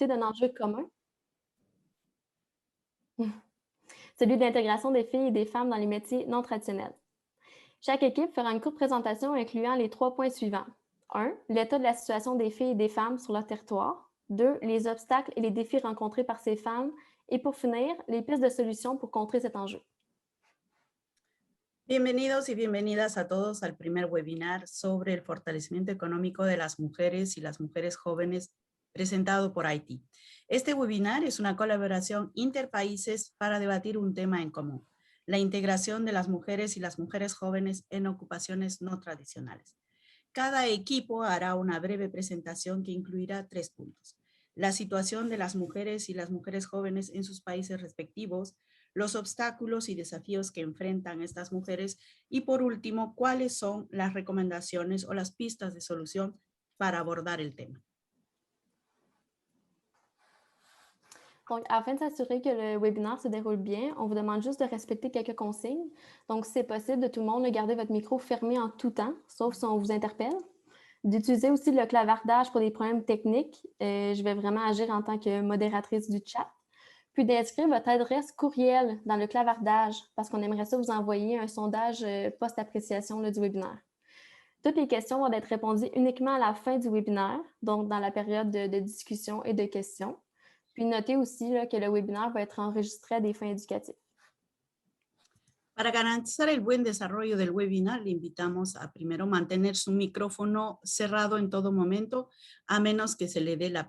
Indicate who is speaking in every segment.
Speaker 1: discuter d'un enjeu commun, celui de l'intégration des filles et des femmes dans les métiers non traditionnels. Chaque équipe fera une courte présentation incluant les 3 points suivants. 1. L'état de la situation des filles et des femmes sur leur territoire. 2. Les obstacles et les défis rencontrés par ces femmes. Et pour finir, les pistes de solutions pour contrer cet enjeu.
Speaker 2: Bienvenidos y bienvenidas a todos al primer webinar sobre el fortalecimiento económico de las mujeres y las mujeres jóvenes presentado por Haití. Este webinar es una colaboración interpaíses para debatir un tema en común, la integración de las mujeres y las mujeres jóvenes en ocupaciones no tradicionales. Cada equipo hará una breve presentación que incluirá 3 puntos. La situación de las mujeres y las mujeres jóvenes en sus países respectivos, los obstáculos y desafíos que enfrentan estas mujeres y por último, cuáles son las recomendaciones o las pistas de solución para abordar el tema.
Speaker 1: Donc, afin de s'assurer que le webinaire se déroule bien, on vous demande juste de respecter quelques consignes. Donc, si c'est possible, de tout le monde, gardez votre micro fermé en tout temps, sauf si on vous interpelle. D'utiliser aussi le clavardage pour des problèmes techniques. Je vais vraiment agir en tant que modératrice du chat. Puis d'inscrire votre adresse courriel dans le clavardage parce qu'on aimerait ça vous envoyer un sondage post-appréciation du webinaire. Toutes les questions vont être répondues uniquement à la fin du webinaire, donc dans la période de discussion et de questions. Puis notez aussi que le webinaire va être enregistré à des fins éducatives.
Speaker 2: Para garantizar el buen desarrollo del webinar, le invitamos a primero mantener su micrófono cerrado en todo momento, a menos que se le dé la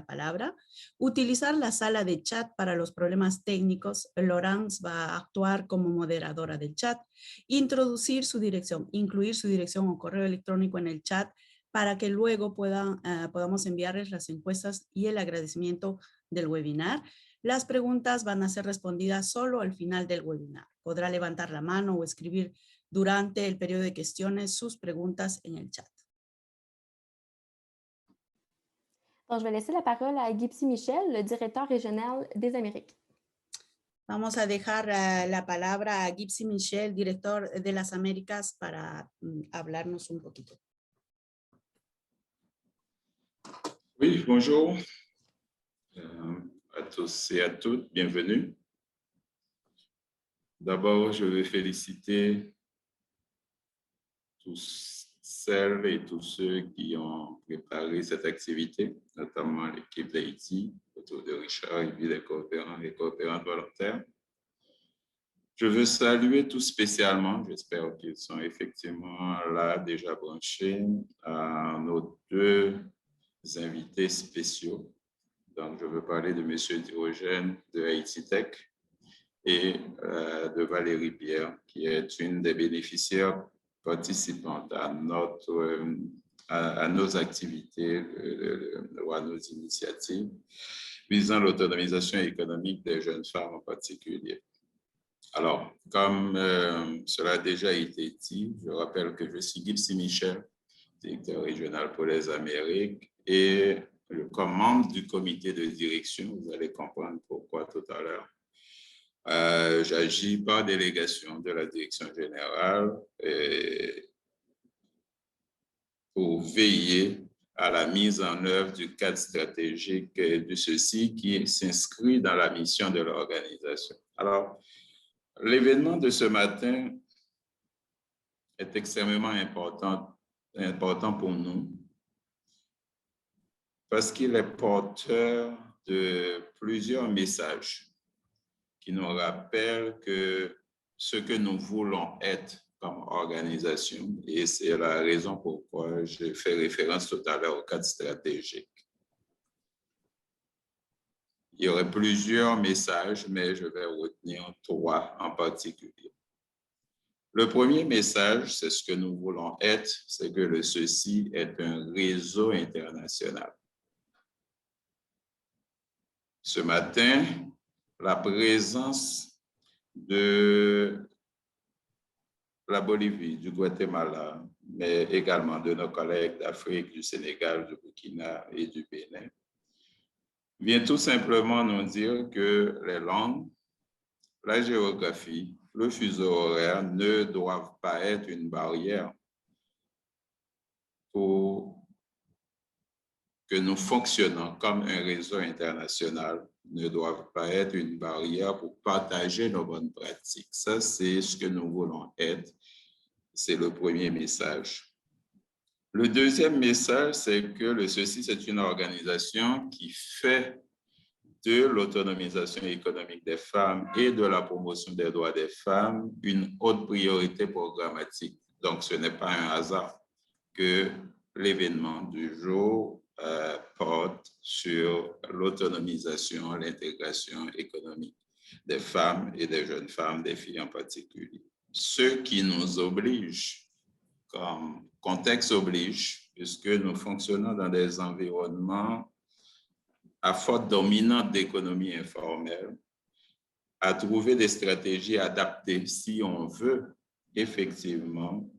Speaker 2: palabra. Utilizar la sala de chat para los problemas técnicos. Laurence va a actuar como moderadora del chat. Incluir su dirección o correo electrónico en el chat para que luego podamos enviarles las encuestas y el agradecimiento del webinar. Las preguntas van a ser respondidas solo al final del webinar. Podrá levantar la mano o escribir durante el periodo de cuestiones sus preguntas en el chat.
Speaker 1: Donc, je vais laisser la parole à Gypsy Michel, le directeur régional des Amériques.
Speaker 2: Vamos a dejar la palabra a Gypsy Michel, director de las Américas, para hablarnos un poquito.
Speaker 3: Oui, bonjour à tous et à toutes, bienvenue. D'abord, je veux féliciter tous celles et tous ceux qui ont préparé cette activité, notamment l'équipe d'Haïti, autour de Richard et puis des coopérants et coopérantes volontaires. Je veux saluer tout spécialement, j'espère qu'ils sont effectivement là, déjà branchés, à nos 2 invités spéciaux. Donc, je veux parler de M. Diogène de Haïti Tech et de Valérie Pierre, qui est une des bénéficiaires participantes à nos activités ou à nos initiatives visant l'autonomisation économique des jeunes femmes en particulier. Alors, comme cela a déjà été dit, je rappelle que je suis Gypsy Michel, directeur régional pour les Amériques, et comme membre du comité de direction, vous allez comprendre pourquoi tout à l'heure. J'agis par délégation de la direction générale pour veiller à la mise en œuvre du cadre stratégique de ceci qui s'inscrit dans la mission de l'organisation. Alors, l'événement de ce matin est extrêmement important pour nous parce qu'il est porteur de plusieurs messages qui nous rappellent que ce que nous voulons être comme organisation, et c'est la raison pourquoi j'ai fait référence tout à l'heure au cadre stratégique. Il y aurait plusieurs messages, mais je vais retenir 3 en particulier. Le premier message, c'est ce que nous voulons être, c'est que le ceci est un réseau international. Ce matin, la présence de la Bolivie, du Guatemala, mais également de nos collègues d'Afrique, du Sénégal, du Burkina et du Bénin, vient tout simplement nous dire que les langues, la géographie, le fuseau horaire ne doivent pas être une barrière pour que nous fonctionnons comme un réseau international ne doivent pas être une barrière pour partager nos bonnes pratiques. Ça, c'est ce que nous voulons être. C'est le premier message. Le deuxième message, c'est que le CECI, c'est une organisation qui fait de l'autonomisation économique des femmes et de la promotion des droits des femmes une haute priorité programmatique. Donc, ce n'est pas un hasard que l'événement du jour porte sur l'autonomisation, l'intégration économique des femmes et des jeunes femmes, des filles en particulier. Ce qui nous oblige, comme contexte oblige, puisque nous fonctionnons dans des environnements à forte dominante d'économie informelle, à trouver des stratégies adaptées si on veut effectivement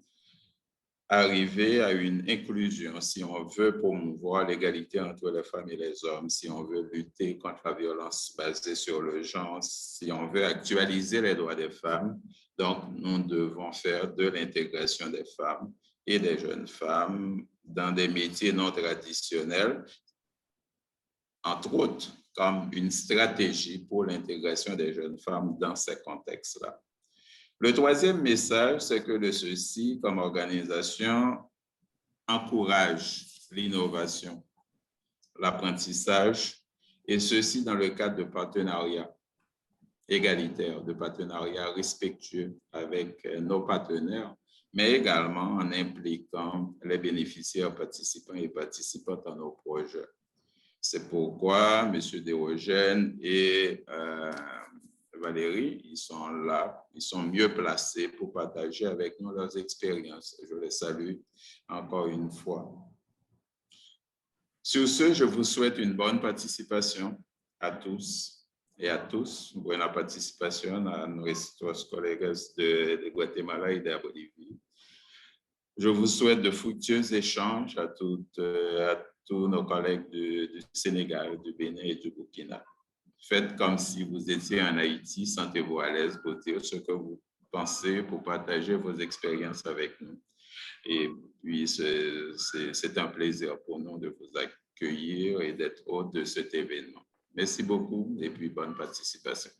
Speaker 3: arriver à une inclusion, si on veut promouvoir l'égalité entre les femmes et les hommes, si on veut lutter contre la violence basée sur le genre, si on veut actualiser les droits des femmes. Donc, nous devons faire de l'intégration des femmes et des jeunes femmes dans des métiers non traditionnels, entre autres, comme une stratégie pour l'intégration des jeunes femmes dans ces contextes-là. Le troisième message, c'est que le CECI, comme organisation, encourage l'innovation, l'apprentissage, et ceci dans le cadre de partenariats égalitaires, de partenariats respectueux avec nos partenaires, mais également en impliquant les bénéficiaires participants et participantes à nos projets. C'est pourquoi M. Desrogènes et Valérie, ils sont là, ils sont mieux placés pour partager avec nous leurs expériences. Je les salue encore une fois. Sur ce, je vous souhaite une bonne participation à tous et à tous. Buena participación a nuestros colegas de Guatemala y de Bolivie. Je vous souhaite de fructueux échanges à tous nos collègues du Sénégal, du Bénin et du Burkina. Faites comme si vous étiez en Haïti, sentez-vous à l'aise pour dire ce que vous pensez, pour partager vos expériences avec nous. Et puis, c'est un plaisir pour nous de vous accueillir et d'être hôte de cet événement. Merci beaucoup et puis bonne participation.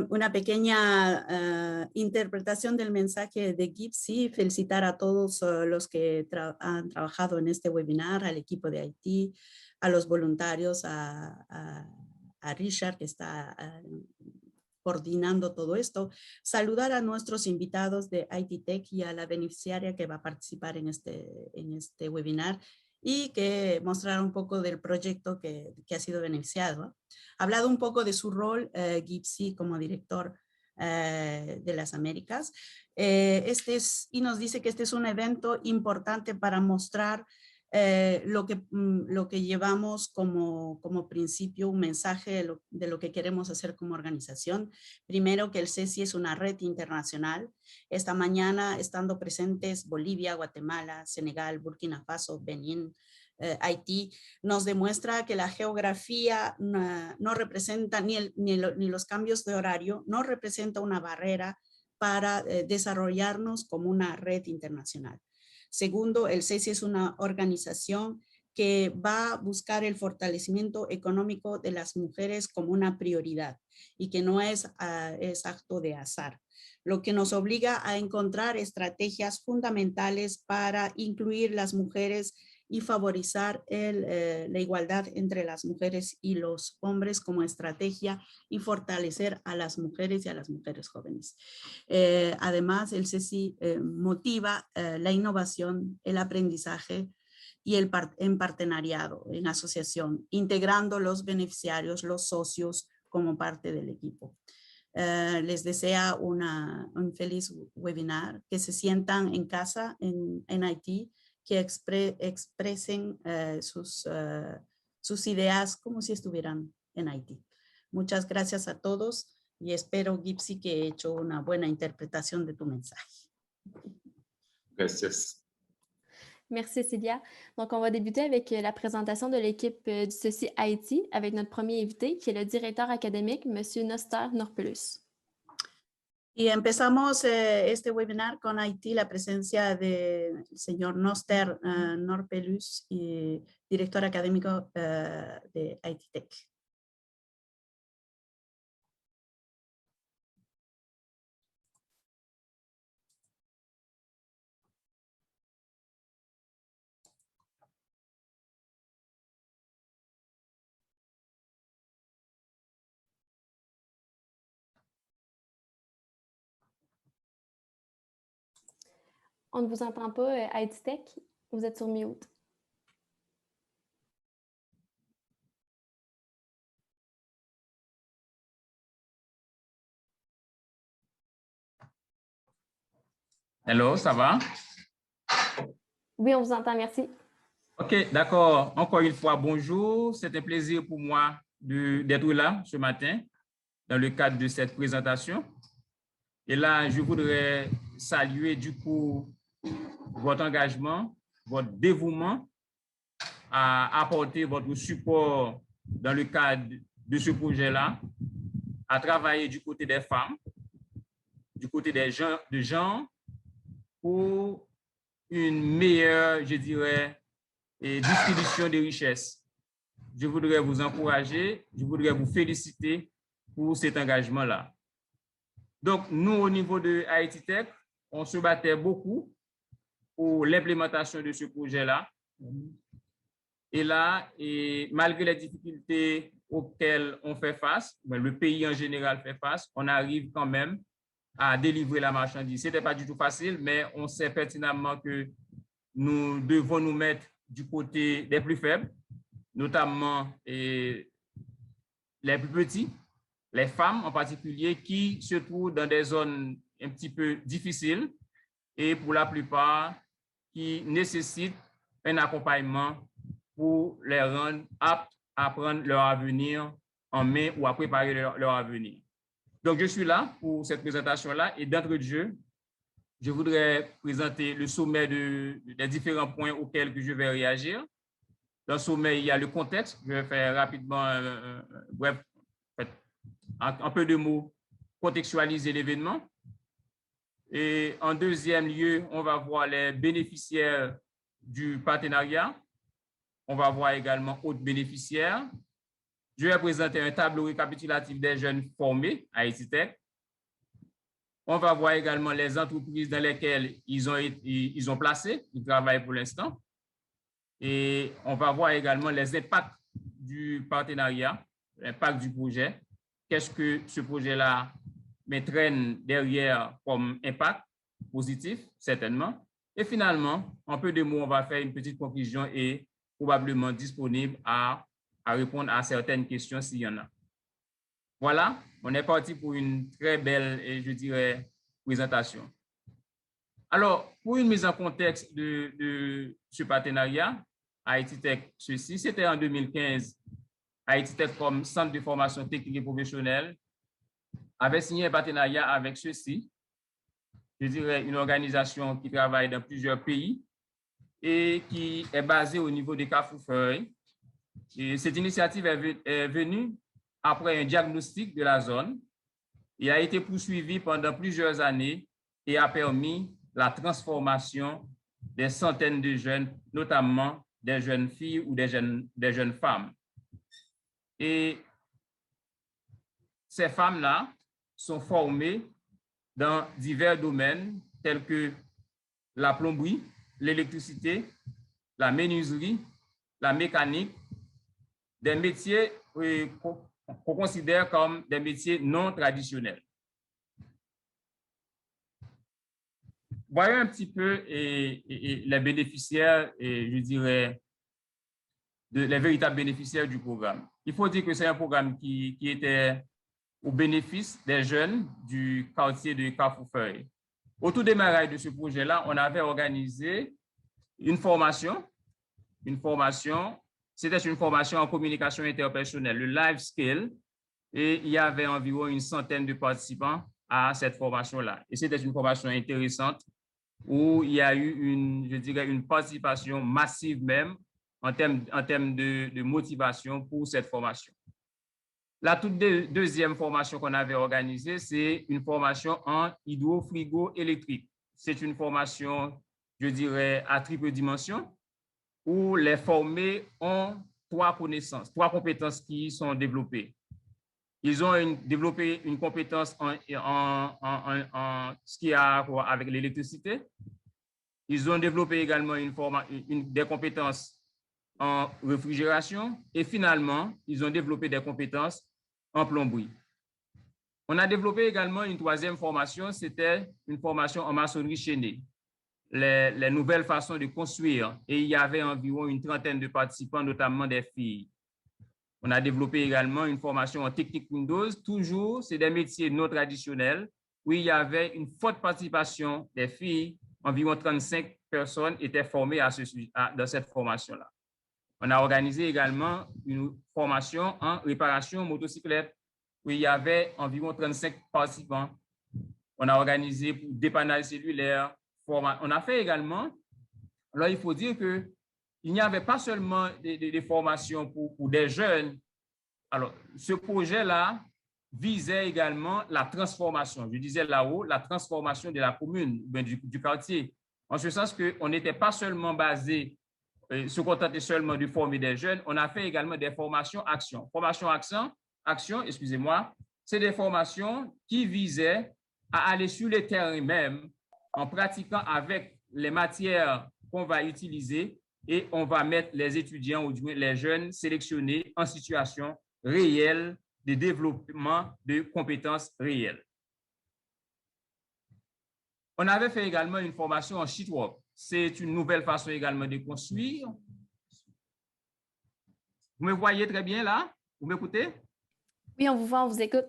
Speaker 2: Una pequeña interpretación del mensaje de Gypsy, felicitar a todos los que han trabajado en este webinar, al equipo de Haití, a los voluntarios, a Richard que está coordinando todo esto, saludar a nuestros invitados de Haití Tech y a la beneficiaria que va a participar en este webinar y que mostrará un poco del proyecto que ha sido beneficiado. Ha hablado un poco de su rol, Gypsy, como director de las Américas. Y nos dice que este es un evento importante para mostrar lo que llevamos como principio, un mensaje de lo que queremos hacer como organización. Primero, que el CECI es una red internacional. Esta mañana, estando presentes Bolivia, Guatemala, Senegal, Burkina Faso, Benín, Haití, nos demuestra que la geografía no representa, ni los cambios de horario, no representa una barrera para desarrollarnos como una red internacional. Segundo, el CECI es una organización que va a buscar el fortalecimiento económico de las mujeres como una prioridad y que no es acto de azar, lo que nos obliga a encontrar estrategias fundamentales para incluir las mujeres y favorizar la igualdad entre las mujeres y los hombres como estrategia y fortalecer a las mujeres y a las mujeres jóvenes. Además, el CECI motiva la innovación, el aprendizaje y en partenariado, en asociación, integrando los beneficiarios, los socios como parte del equipo. Les desea un feliz webinar, que se sientan en casa en Haití, que expresen sus ideas como si estuvieran en Haití. Muchas gracias a todos y espero, Gypsy, que he hecho una buena interpretación de tu mensaje.
Speaker 3: Gracias.
Speaker 1: Merci, Célia. Donc, on va débuter avec la présentation de l'équipe du CECI Haïti avec notre premier invité, qui est le directeur académique, M. Noster Norpelus.
Speaker 2: Y empezamos este webinar con Haití, la presencia del señor Noster Norpelus, director académico de Haití Tech.
Speaker 1: On ne vous entend pas, Haití Tech. Vous êtes sur mute.
Speaker 4: Hello, ça va?
Speaker 1: Oui, on vous entend, merci.
Speaker 4: OK, d'accord. Encore une fois, bonjour. C'est un plaisir pour moi d'être là ce matin dans le cadre de cette présentation. Et là, je voudrais saluer du coup votre engagement, votre dévouement à apporter votre support dans le cadre de ce projet-là, à travailler du côté des femmes, du côté des gens pour une meilleure, je dirais, distribution des richesses. Je voudrais vous encourager, je voudrais vous féliciter pour cet engagement-là. Donc, nous, au niveau de Haití Tech, on se battait beaucoup pour l'implémentation de ce projet-là. Et là, malgré les difficultés auxquelles on fait face, le pays en général fait face, on arrive quand même à délivrer la marchandise. Ce n'était pas du tout facile, mais on sait pertinemment que nous devons nous mettre du côté des plus faibles, notamment les plus petits, les femmes en particulier, qui se trouvent dans des zones un petit peu difficiles et pour la plupart qui nécessitent un accompagnement pour les rendre aptes à prendre leur avenir en main ou à préparer leur avenir. Donc, je suis là pour cette présentation-là et d'entrée de jeu, je voudrais présenter le sommet des différents points auxquels je vais réagir. Dans le sommet, il y a le contexte. Je vais faire rapidement, bref, en peu de mots, contextualiser l'événement. Et en deuxième lieu, on va voir les bénéficiaires du partenariat. On va voir également autres bénéficiaires. Je vais présenter un tableau récapitulatif des jeunes formés à Haití Tech. On va voir également les entreprises dans lesquelles ils ont placé, ils travaillent pour l'instant. Et on va voir également les impacts du partenariat, l'impact du projet. Qu'est-ce que ce projet-là m'entraîne derrière comme impact positif, certainement. Et finalement, en peu de mots, on va faire une petite conclusion et probablement disponible à répondre à certaines questions s'il y en a. Voilà, on est parti pour une très belle, et je dirais, présentation. Alors, pour une mise en contexte de ce partenariat, Haití Tech, c'était en 2015, Haití Tech comme centre de formation technique et professionnelle avait signé un partenariat avec ceci, je dirais une organisation qui travaille dans plusieurs pays et qui est basée au niveau des Carrefour-Feuille. Et cette initiative est venue après un diagnostic de la zone et a été poursuivie pendant plusieurs années et a permis la transformation des centaines de jeunes, notamment des jeunes filles ou des jeunes femmes. Et ces femmes-là sont formées dans divers domaines tels que la plomberie, l'électricité, la menuiserie, la mécanique, des métiers qu'on considère comme des métiers non traditionnels. Voyons un petit peu les bénéficiaires, et je dirais, les véritables bénéficiaires du programme. Il faut dire que c'est un programme qui était au bénéfice des jeunes du quartier de Carrefour-Feuille. Au tout démarrage de ce projet-là, on avait organisé une formation. C'était une formation en communication interpersonnelle, le Life Skill, et il y avait environ une centaine de participants à cette formation-là. Et c'était une formation intéressante où il y a eu je dirais, une participation massive même en termes de motivation pour cette formation. La toute deuxième formation qu'on avait organisée, c'est une formation en hydro-frigo électrique. C'est une formation, je dirais, à triple dimension, où les formés ont trois compétences qui sont développées. Ils ont développé une compétence en ce qui a à voir avec l'électricité. Ils ont développé également des compétences en réfrigération et finalement, ils ont développé des compétences en plomberie. On a développé également une troisième formation, c'était une formation en maçonnerie chaînée, les nouvelles façons de construire. Et il y avait environ une trentaine de participants, notamment des filles. On a développé également une formation en technique Windows. Toujours, c'est des métiers non traditionnels où il y avait une forte participation des filles. Environ 35 personnes étaient formées dans cette formation-là. On a organisé également une formation en réparation motocyclette où il y avait environ 35 participants. On a organisé pour dépannage cellulaire. On a fait également, alors il faut dire que il n'y avait pas seulement des formations pour des jeunes. Alors, ce projet-là visait également la transformation. Je disais là-haut, la transformation de la commune, du quartier. En ce sens qu'on n'était pas seulement basé, se contenter seulement de former des jeunes, on a fait également des formations action. Formation action, excusez-moi, c'est des formations qui visaient à aller sur le terrain même en pratiquant avec les matières qu'on va utiliser et on va mettre les étudiants ou du moins les jeunes sélectionnés en situation réelle de développement de compétences réelles. On avait fait également une formation en sheetwork. C'est une nouvelle façon également de construire. Vous me voyez très bien là? Vous m'écoutez?
Speaker 1: Oui, on vous voit, on vous écoute.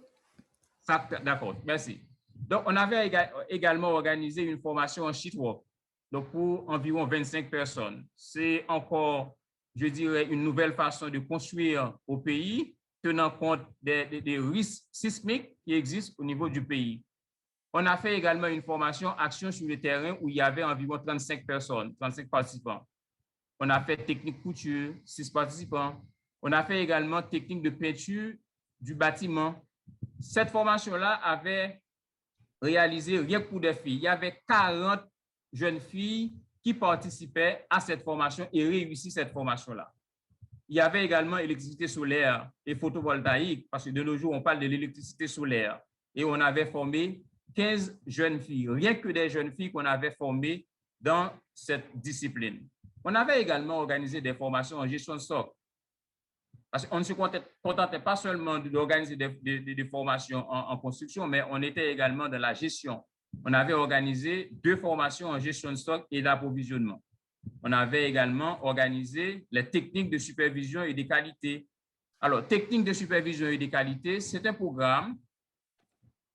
Speaker 4: D'accord, merci. Donc, on avait également organisé une formation en sheetwork, donc pour environ 25 personnes. C'est encore, je dirais, une nouvelle façon de construire au pays, tenant compte des risques sismiques qui existent au niveau du pays. On a fait également une formation action sur le terrain où il y avait environ 35 personnes, 35 participants. On a fait technique couture, 6 participants. On a fait également technique de peinture du bâtiment. Cette formation-là avait réalisé rien que pour des filles. Il y avait 40 jeunes filles qui participaient à cette formation et réussissent cette formation-là. Il y avait également électricité solaire et photovoltaïque, parce que de nos jours, on parle de l'électricité solaire. Et on avait formé 15 jeunes filles, rien que des jeunes filles qu'on avait formées dans cette discipline. On avait également organisé des formations en gestion de stock. Parce qu'on ne se contentait pas seulement d'organiser des formations en construction, mais on était également dans la gestion. On avait organisé 2 formations en gestion de stock et d'approvisionnement. On avait également organisé les techniques de supervision et de qualité. Alors, techniques de supervision et de qualité, c'est un programme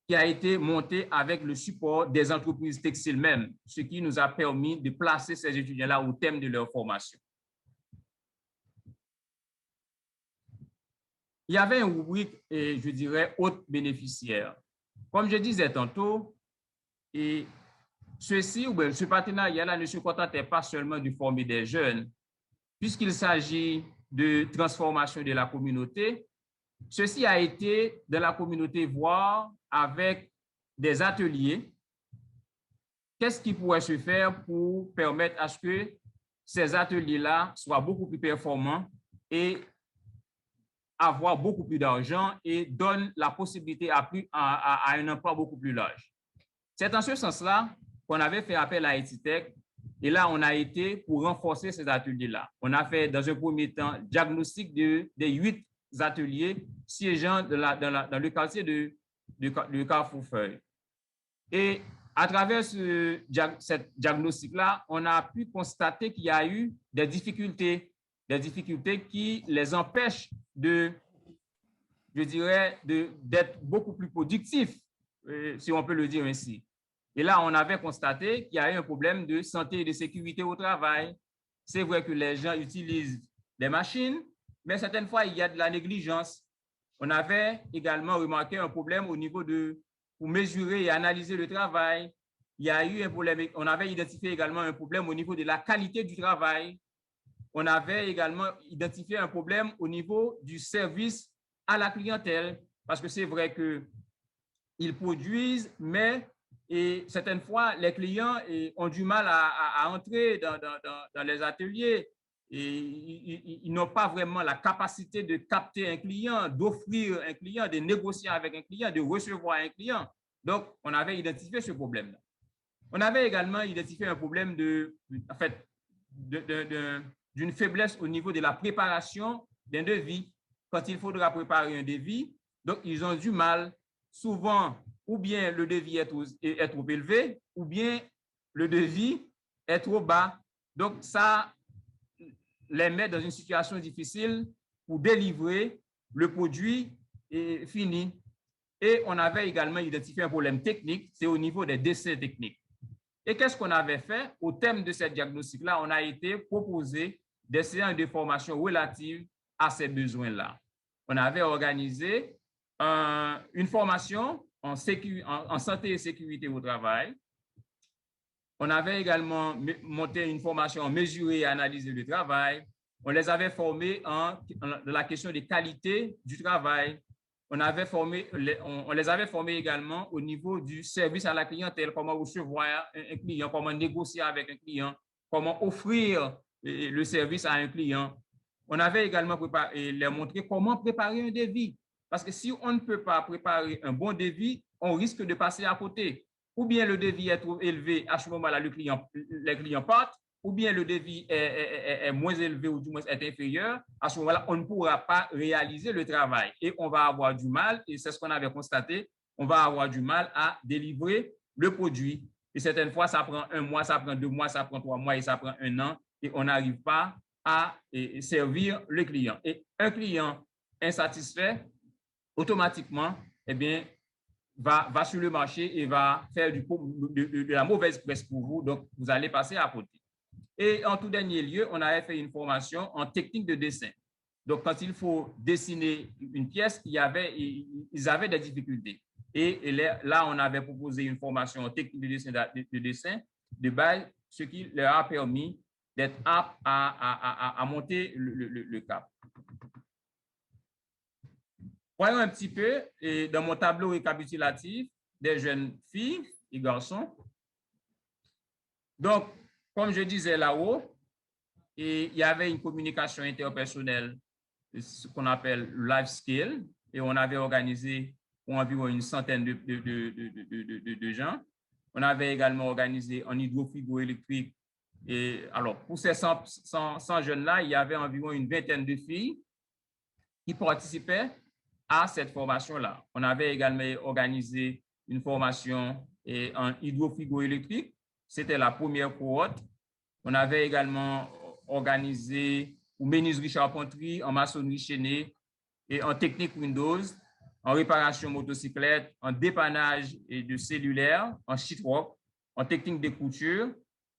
Speaker 4: qui a été monté avec le support des entreprises textiles même, ce qui nous a permis de placer ces étudiants-là au thème de leur formation. Il y avait une rubrique, je dirais, autres bénéficiaires. Comme je disais tantôt, et ce partenariat-là ne se contentait pas seulement de former des jeunes, puisqu'il s'agit de transformation de la communauté. Ceci a été dans la communauté voir avec des ateliers. Qu'est-ce qui pourrait se faire pour permettre à ce que ces ateliers-là soient beaucoup plus performants et avoir beaucoup plus d'argent et donnent la possibilité à un emploi beaucoup plus large. C'est en ce sens-là qu'on avait fait appel à Etitech et là, on a été pour renforcer ces ateliers-là. On a fait dans un premier temps diagnostic des 8 ateliers siégeant dans le quartier de Carrefour-Feuille. Et à travers ce diagnostic-là, on a pu constater qu'il y a eu des difficultés qui les empêchent d'être beaucoup plus productifs, si on peut le dire ainsi. Et là, on avait constaté qu'il y a eu un problème de santé et de sécurité au travail. C'est vrai que les gens utilisent des machines, mais certaines fois, il y a de la négligence. On avait également remarqué un problème au niveau pour mesurer et analyser le travail. Il y a eu un problème, on avait identifié également un problème au niveau de la qualité du travail. On avait également identifié un problème au niveau du service à la clientèle, parce que c'est vrai qu'ils produisent, mais et certaines fois, les clients ont du mal à entrer dans les ateliers. Et ils n'ont pas vraiment la capacité de capter un client, d'offrir un client, de négocier avec un client, de recevoir un client. Donc, on avait identifié ce problème-là. On avait également identifié un problème d'une faiblesse au niveau de la préparation d'un devis. Quand il faudra préparer un devis, donc ils ont du mal. Souvent, ou bien le devis est trop élevé, ou bien le devis est trop bas. Donc, ça les met dans une situation difficile pour délivrer le produit fini. Et on avait également identifié un problème technique, c'est au niveau des dessins techniques. Et qu'est-ce qu'on avait fait? Au terme de ce diagnostic-là, on a été proposé des séances de formation relatives à ces besoins-là. On avait organisé une formation en santé et sécurité au travail. On avait également monté une formation en mesurer et analyser le travail. On les avait formés dans la question des qualités du travail. On les avait formés également au niveau du service à la clientèle, comment recevoir un client, comment négocier avec un client, comment offrir le service à un client. On avait également les montré comment préparer un devis. Parce que si on ne peut pas préparer un bon devis, on risque de passer à côté. Ou bien le devis est trop élevé, à ce moment-là, les clients partent, ou bien le devis est moins élevé ou du moins est inférieur, à ce moment-là, on ne pourra pas réaliser le travail et on va avoir du mal, et c'est ce qu'on avait constaté, on va avoir du mal à délivrer le produit. Et certaines fois, ça prend 1 mois, ça prend 2 mois, ça prend 3 mois et ça prend 1 an et on n'arrive pas à servir le client. Et un client insatisfait, automatiquement, eh bien, va sur le marché et va faire de la mauvaise presse pour vous, donc vous allez passer à côté. Et en tout dernier lieu, on avait fait une formation en technique de dessin. Donc, quand il faut dessiner une pièce, ils avaient des difficultés. Et là, on avait proposé une formation en technique de dessin de base, ce qui leur a permis d'être aptes à monter le cap. Voyons un petit peu dans mon tableau récapitulatif des jeunes filles et garçons. Donc, comme je disais là-haut, il y avait une communication interpersonnelle, ce qu'on appelle life skill, et on avait organisé pour environ une centaine de gens. On avait également organisé en hydrofrigo-électrique. Et alors, pour ces 100 jeunes-là, il y avait environ une vingtaine de filles qui participaient à cette formation-là. On avait également organisé une formation en hydrofrigo-électrique. C'était la première cohorte. On avait également organisé pour menuiserie charpenterie, en maçonnerie chaînée et en technique Windows, en réparation motocyclette, en dépannage et de cellulaire, en sheetrock, en technique de couture.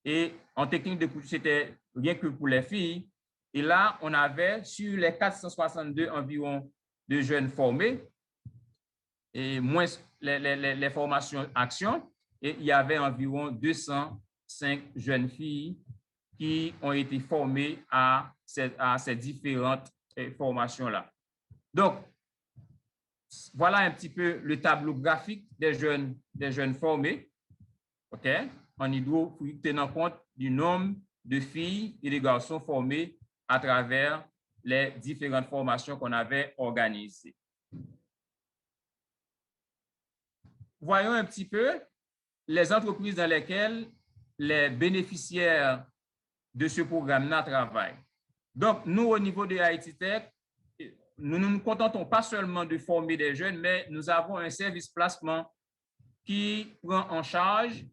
Speaker 4: Et en technique de couture, c'était rien que pour les filles. Et là, on avait sur les 462 environ de jeunes formés, et moins les formations actions, et il y avait environ 205 jeunes filles qui ont été formées à ces différentes formations-là. Donc, voilà un petit peu le tableau graphique des jeunes formés, OK, en hydro, tenant compte du nombre de filles et de garçons formés à travers les différentes formations qu'on avait organisées. Voyons un petit peu les entreprises dans lesquelles les bénéficiaires de ce programme-là travaillent. Donc, nous, au niveau de Haïti Tech, nous ne nous contentons pas seulement de former des jeunes, mais nous avons un service placement qui prend en charge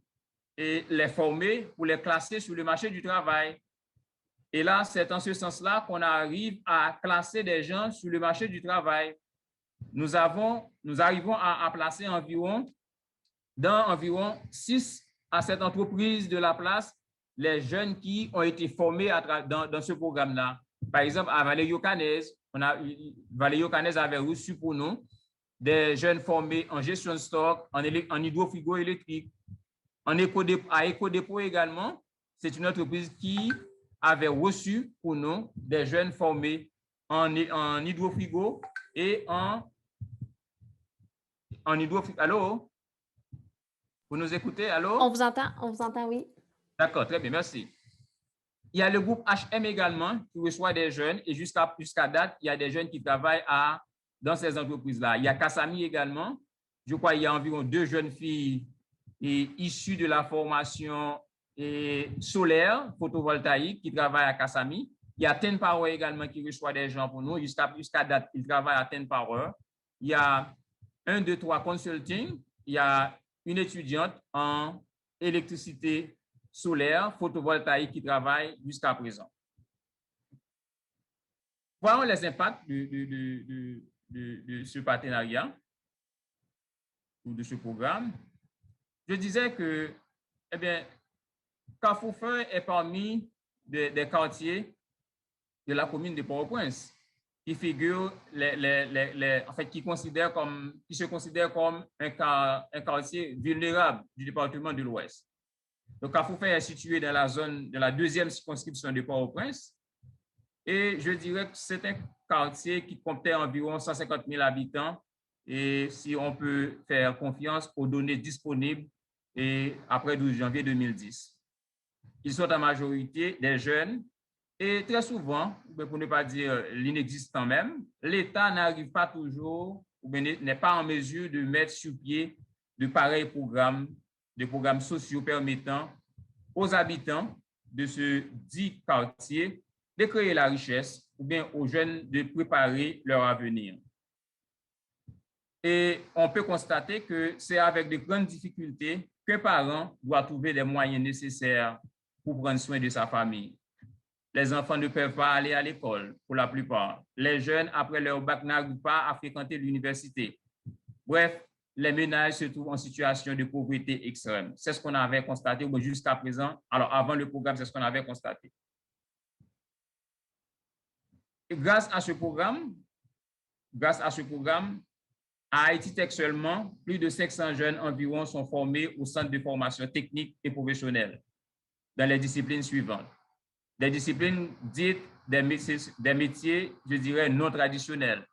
Speaker 4: et les former pour les classer sur le marché du travail. Et là, c'est en ce sens-là qu'on arrive à classer des gens sur le marché du travail. Nous arrivons à placer dans environ 6 à 7 entreprises de la place les jeunes qui ont été formés dans ce programme-là. Par exemple, à Vallée-Yokanez, Vallée-Yokanez avait reçu pour nous des jeunes formés en gestion de stock, en hydrofrigo électrique, à Éco-Dépôt également. C'est une entreprise qui avait reçu pour nous des jeunes formés en hydrofrigo et en hydrofusion. Allô? Vous nous écoutez? Allô?
Speaker 1: On vous entend, oui.
Speaker 4: D'accord, très bien, merci. Il y a le groupe HM également qui reçoit des jeunes et jusqu'à date, il y a des jeunes qui travaillent dans ces entreprises-là. Il y a Kasami également. Je crois qu'il y a environ 2 jeunes filles issues de la formation solaire photovoltaïque qui travaillent à Kasami. Il y a Ten Power également qui reçoit des gens pour nous. Jusqu'à date, ils travaillent à Ten Power. Il y a 1, 2, 3 Consulting. Il y a une étudiante en électricité solaire, photovoltaïque qui travaille jusqu'à présent. Voyons les impacts de ce partenariat ou de ce programme. Je disais que, eh bien, Carrefour est parmi des quartiers de la commune de Port-au-Prince qui figurent, en fait, qui se considèrent comme un quartier vulnérable du département de l'Ouest. Donc, Carrefour est situé dans la zone de la 2e circonscription de Port-au-Prince. Et je dirais que c'est un quartier qui comptait environ 150 000 habitants. Et si on peut faire confiance aux données disponibles et après 12 janvier 2010. Ils sont en majorité des jeunes et très souvent, pour ne pas dire l'inexistant même, l'État n'arrive pas toujours ou n'est pas en mesure de mettre sur pied de pareils programmes, des programmes sociaux permettant aux habitants de ce dit quartier de créer la richesse ou bien aux jeunes de préparer leur avenir. Et on peut constater que c'est avec de grandes difficultés qu'un parent doit trouver les moyens nécessaires pour prendre soin de sa famille. Les enfants ne peuvent pas aller à l'école pour la plupart. Les jeunes, après leur bac, n'arrivent pas à fréquenter l'université. Bref, les ménages se trouvent en situation de pauvreté extrême. C'est ce qu'on avait constaté jusqu'à présent. Alors, avant le programme, c'est ce qu'on avait constaté. Et grâce à ce programme, à Haïti Tech seulement, plus de 500 jeunes environ sont formés au centre de formation technique et professionnelle dans les disciplines suivantes. Des disciplines dites des métiers, je dirais, non traditionnels.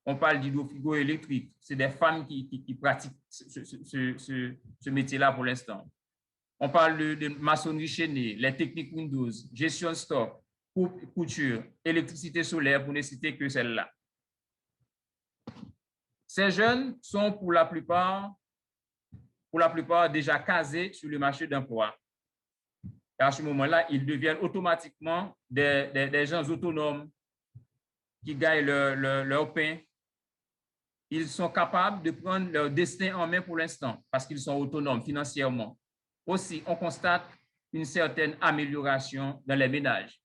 Speaker 4: On parle d'hydrofrigo électrique. C'est des femmes qui pratiquent ce métier-là pour l'instant. On parle de maçonnerie chaînée, les techniques Windows, gestion de stock, couture, électricité solaire, pour ne citer que celle-là. Ces jeunes sont pour la plupart déjà casés sur le marché d'emploi. À ce moment-là, ils deviennent automatiquement des gens autonomes qui gagnent leur pain. Ils sont capables de prendre leur destin en main pour l'instant parce qu'ils sont autonomes financièrement. Aussi, on constate une certaine amélioration dans les ménages.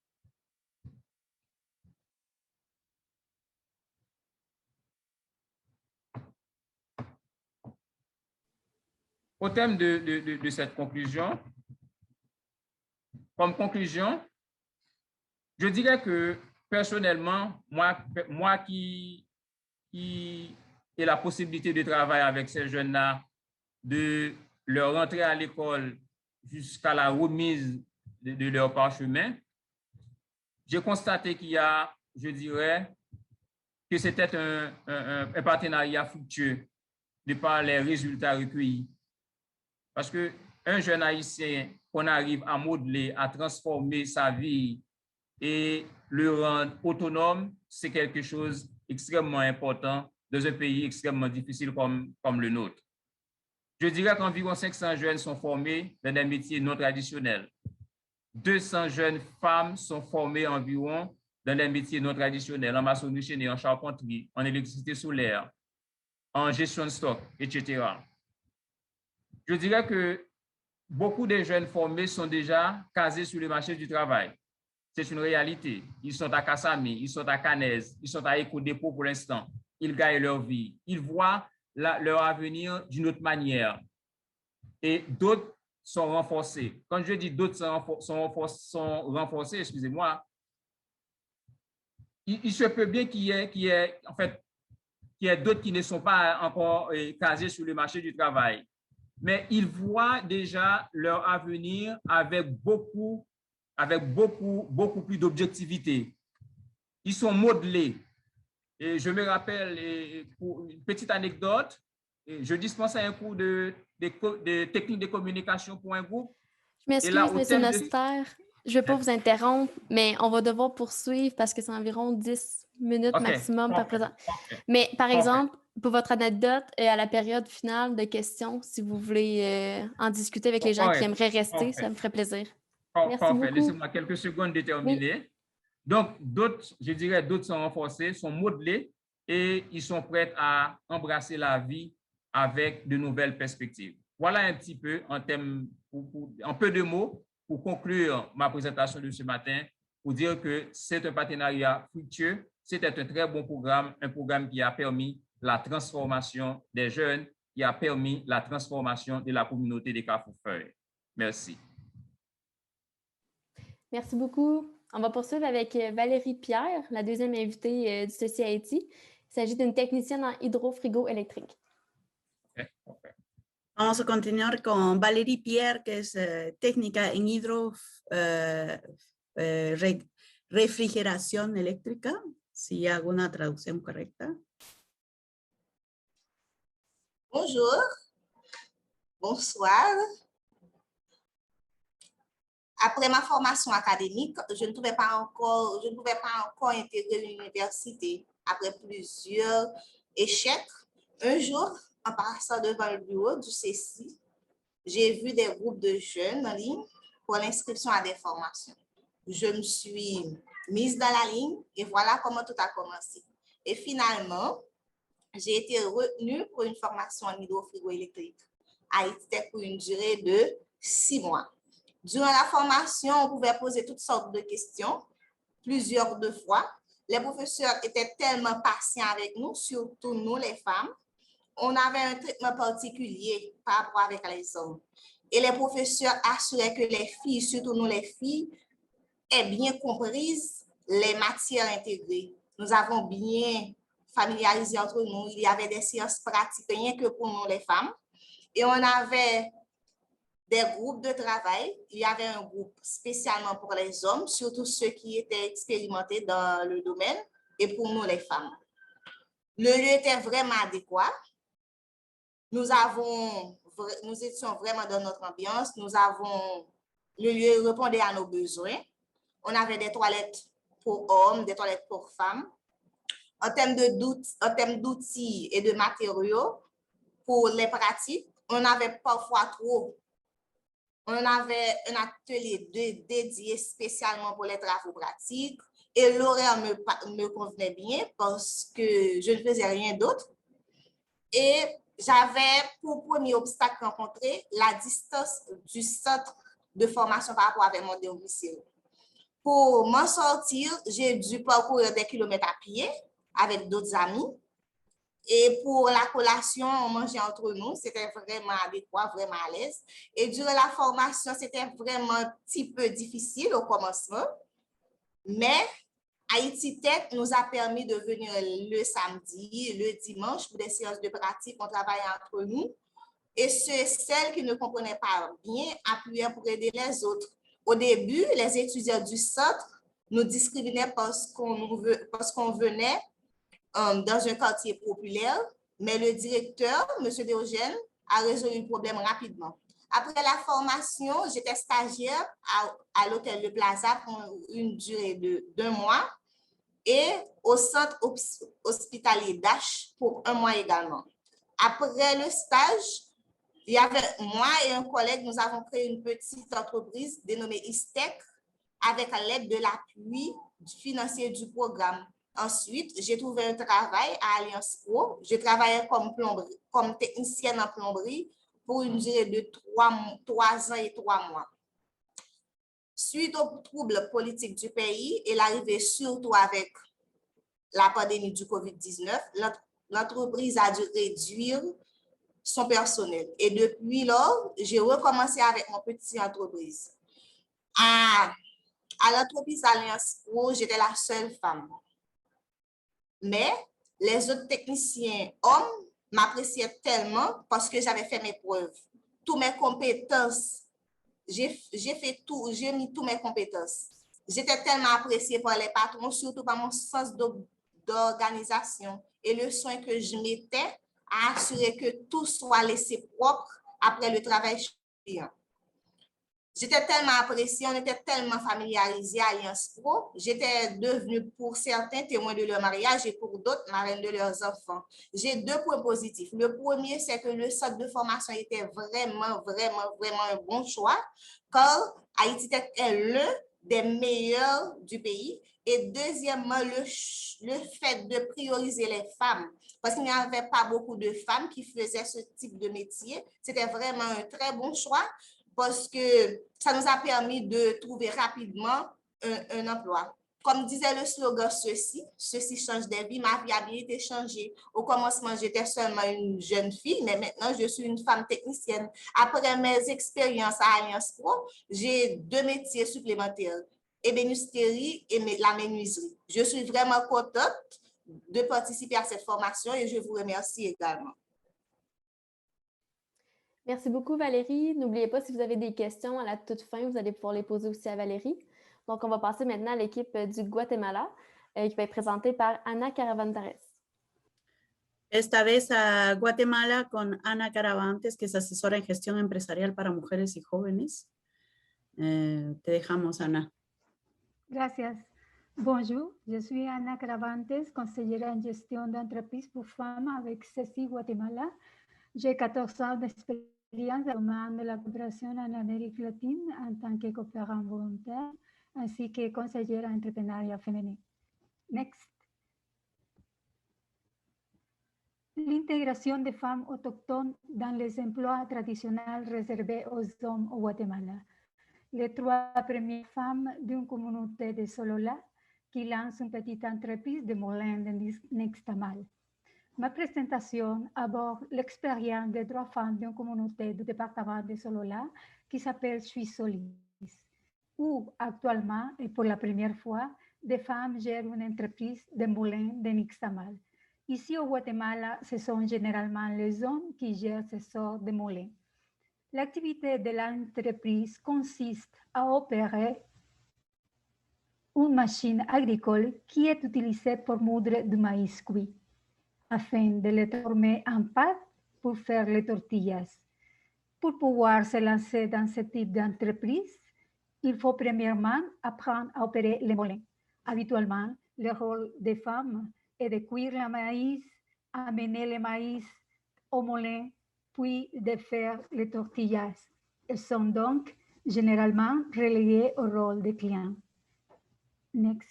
Speaker 4: Au terme de cette conclusion, comme conclusion, je dirais que personnellement, moi qui ai la possibilité de travailler avec ces jeunes-là, de leur rentrer à l'école jusqu'à la remise de leur parchemin, j'ai constaté qu'il y a, je dirais, que c'était un partenariat fructueux de par les résultats recueillis. Parce qu'un jeune Haïtien qu'on arrive à modeler, à transformer sa vie et le rendre autonome, c'est quelque chose d'extrêmement important dans un pays extrêmement difficile comme le nôtre. Je dirais qu'environ 500 jeunes sont formés dans des métiers non traditionnels. 200 jeunes femmes sont formées environ dans des métiers non traditionnels, en maçonnerie chaînée, en charpenterie, en électricité solaire, en gestion de stock, etc. Je dirais que beaucoup de jeunes formés sont déjà casés sur le marché du travail. C'est une réalité. Ils sont à Kasami, ils sont à Canez, ils sont à Éco-Dépôt pour l'instant. Ils gagnent leur vie. Ils voient leur avenir d'une autre manière. Et d'autres sont renforcés. Quand je dis d'autres sont renforcés, excusez-moi, il se peut bien qu'il y ait d'autres qui ne sont pas encore casés sur le marché du travail. Mais ils voient déjà leur avenir avec beaucoup plus d'objectivité. Ils sont modelés. Et je me rappelle, pour une petite anecdote, je dispensais un cours de techniques de communication pour un groupe.
Speaker 1: Je m'excuse, M. Noster. Je ne vais pas vous interrompre, mais on va devoir poursuivre parce que c'est environ 10 minutes maximum par présent. Mais par exemple, pour votre anecdote, à la période finale de questions, si vous voulez en discuter avec les gens qui aimeraient rester, ça me ferait plaisir. Merci beaucoup.
Speaker 4: Laissez-moi quelques secondes de terminer. Oui. Donc, d'autres, je dirais, d'autres sont renforcés, sont modelés et ils sont prêts à embrasser la vie avec de nouvelles perspectives. Voilà un petit peu, en peu de mots, pour conclure ma présentation de ce matin, pour dire que c'est un partenariat fructueux, c'était un très bon programme, un programme qui a permis la transformation des jeunes, qui a permis la transformation de la communauté des Carrefour-Feuilles. Merci.
Speaker 1: Merci beaucoup. On va poursuivre avec Valérie Pierre, la deuxième invitée du Society. Il s'agit d'une technicienne en hydrofrigo électrique.
Speaker 2: Vamos a continuar con Valérie Pierre, que es técnica en refrigeración eléctrica, si hago una traducción correcta.
Speaker 5: Bonjour, bonsoir. Après ma formation académique, je ne pouvais pas encore intégrer l'université. Après plusieurs échecs, un jour, en passant devant le bureau du CECI, j'ai vu des groupes de jeunes en ligne pour l'inscription à des formations. Je me suis mise dans la ligne et voilà comment tout a commencé. Et finalement, j'ai été retenue pour une formation en hydrofrigo électrique à ITTEC pour une durée de 6 mois. Durant la formation, on pouvait poser toutes sortes de questions, plusieurs de fois. Les professeurs étaient tellement patients avec nous, surtout nous les femmes. On avait un traitement particulier par rapport avec les hommes. Et les professeurs assuraient que les filles, surtout nous les filles, aient bien comprises les matières intégrées. Nous avons bien familiarisé entre nous. Il y avait des séances pratiques, rien que pour nous les femmes. Et on avait des groupes de travail. Il y avait un groupe spécialement pour les hommes, surtout ceux qui étaient expérimentés dans le domaine, et pour nous les femmes. Le lieu était vraiment adéquat. Nous étions vraiment dans notre ambiance. Le lieu répondait à nos besoins. On avait des toilettes pour hommes, des toilettes pour femmes. En termes d'outils et de matériaux, pour les pratiques, on avait parfois trop. On avait un atelier dédié spécialement pour les travaux pratiques et l'horaire me convenait bien parce que je ne faisais rien d'autre. Et j'avais pour premier obstacle rencontré la distance du centre de formation par rapport avec mon domicile. Pour m'en sortir, j'ai dû parcourir des kilomètres à pied avec d'autres amis. Et pour la collation, on mangeait entre nous. C'était vraiment adéquat, vraiment à l'aise. Et durant la formation, c'était vraiment un petit peu difficile au commencement. Mais à ITTEC nous a permis de venir le samedi, le dimanche pour des séances de pratique. On travaillait entre nous. Et ceux et celles qui ne comprenaient pas bien appuyaient pour aider les autres. Au début, les étudiants du centre nous discriminaient parce qu'on venait dans un quartier populaire, mais le directeur, M. Diogène, a résolu le problème rapidement. Après la formation, j'étais stagiaire à l'hôtel Le Plaza pour une durée d'1 mois et au centre hospitalier d'Ache pour 1 mois également. Après le stage, il y avait moi et un collègue, nous avons créé une petite entreprise dénommée ISTEC avec l'aide de l'appui financier du programme. Ensuite, j'ai trouvé un travail à Alliance Pro. Je travaillais comme technicienne en plomberie pour une durée de 3 ans et 3 mois. Suite aux troubles politiques du pays et l'arrivée surtout avec la pandémie du COVID-19, l'entreprise a dû réduire son personnel. Et depuis lors, j'ai recommencé avec mon petite entreprise. À l'entreprise Alliance Pro, j'étais la seule femme. Mais les autres techniciens hommes m'appréciaient tellement parce que j'avais fait mes preuves. Toutes mes compétences, j'ai mis toutes mes compétences. J'étais tellement appréciée par les patrons, surtout par mon sens d'organisation et le soin que je mettais à assurer que tout soit laissé propre après le travail client. J'étais tellement appréciée, on était tellement familiarisés à Alliance Pro. J'étais devenue pour certains témoins de leur mariage et pour d'autres marraines de leurs enfants. J'ai 2 points positifs. Le premier, c'est que le centre de formation était vraiment un bon choix, car Haïti Tech est l'un des meilleurs du pays. Et deuxièmement, le fait de prioriser les femmes, parce qu'il n'y avait pas beaucoup de femmes qui faisaient ce type de métier. C'était vraiment un très bon choix, parce que ça nous a permis de trouver rapidement un emploi. Comme disait le slogan, ceci change des vies, ma vie a bien été changée. Au commencement, j'étais seulement une jeune fille, mais maintenant, je suis une femme technicienne. Après mes expériences à Alliance Pro, j'ai 2 métiers supplémentaires, ébénisterie et la menuiserie. Je suis vraiment contente de participer à cette formation et je vous remercie également.
Speaker 1: Merci beaucoup, Valérie. N'oubliez pas, si vous avez des questions à la toute fin, vous allez pouvoir les poser aussi à Valérie. Donc, on va passer maintenant à l'équipe du Guatemala, qui va être présentée par Ana Caravantes.
Speaker 2: Esta vez a Guatemala con Ana Caravantes, que es asesora en gestión empresarial para mujeres y jóvenes. Te dejamos, Ana.
Speaker 6: Gracias. Bonjour, je suis Ana Caravantes, conseillère en gestion d'entreprise pour femmes avec CECI Guatemala. J'ai 14 ans d'expérience dans le domaine de la coopération en Amérique latine en tant que coopérant volontaire, ainsi que conseillère en entrepreneuriat féminin. Next. L'intégration des femmes autochtones dans les emplois traditionnels réservés aux hommes au Guatemala. Les 3 premières femmes d'une communauté de Solola qui lancent une petite entreprise de moulins de Nixtamal. Ma présentation aborde l'expérience des 3 femmes d'une communauté du département de Solola qui s'appelle Chuisolis, où actuellement et pour la première fois, des femmes gèrent une entreprise de moulins de Nixtamal. Ici au Guatemala, ce sont généralement les hommes qui gèrent ce sort de moulins. L'activité de l'entreprise consiste à opérer une machine agricole qui est utilisée pour moudre du maïs cuit, afin de le transformer en pâte pour faire les tortillas. Pour pouvoir se lancer dans ce type d'entreprise, il faut premièrement apprendre à opérer les moulins. Habituellement, le rôle des femmes est de cuire le maïs, amener le maïs au moulin, puis de faire les tortillas. Elles sont donc généralement reléguées au rôle de clients. Next.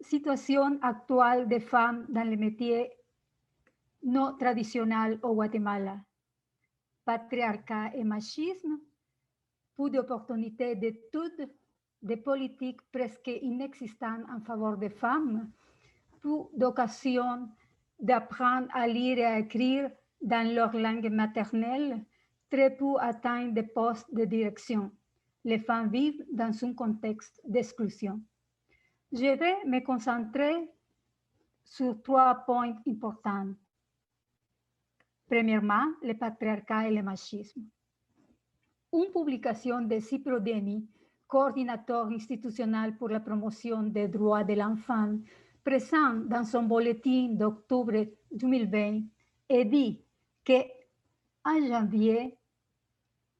Speaker 6: Situation actuelle des femmes dans les métiers non traditionnels au Guatemala. Patriarcat et machisme, peu d'opportunités d'études, des politiques presque inexistantes en faveur des femmes, peu d'occasions d'apprendre à lire et à écrire dans leur langue maternelle, très peu atteignent des postes de direction. Les femmes vivent dans un contexte d'exclusion. Je vais me concentrer sur 3 points importants. Premièrement, le patriarcat et le machisme. Une publication de Ciprodemi, coordinateur institutionnel pour la promotion des droits de l'enfant, présente dans son bulletin d'octobre 2020 et dit qu'en janvier,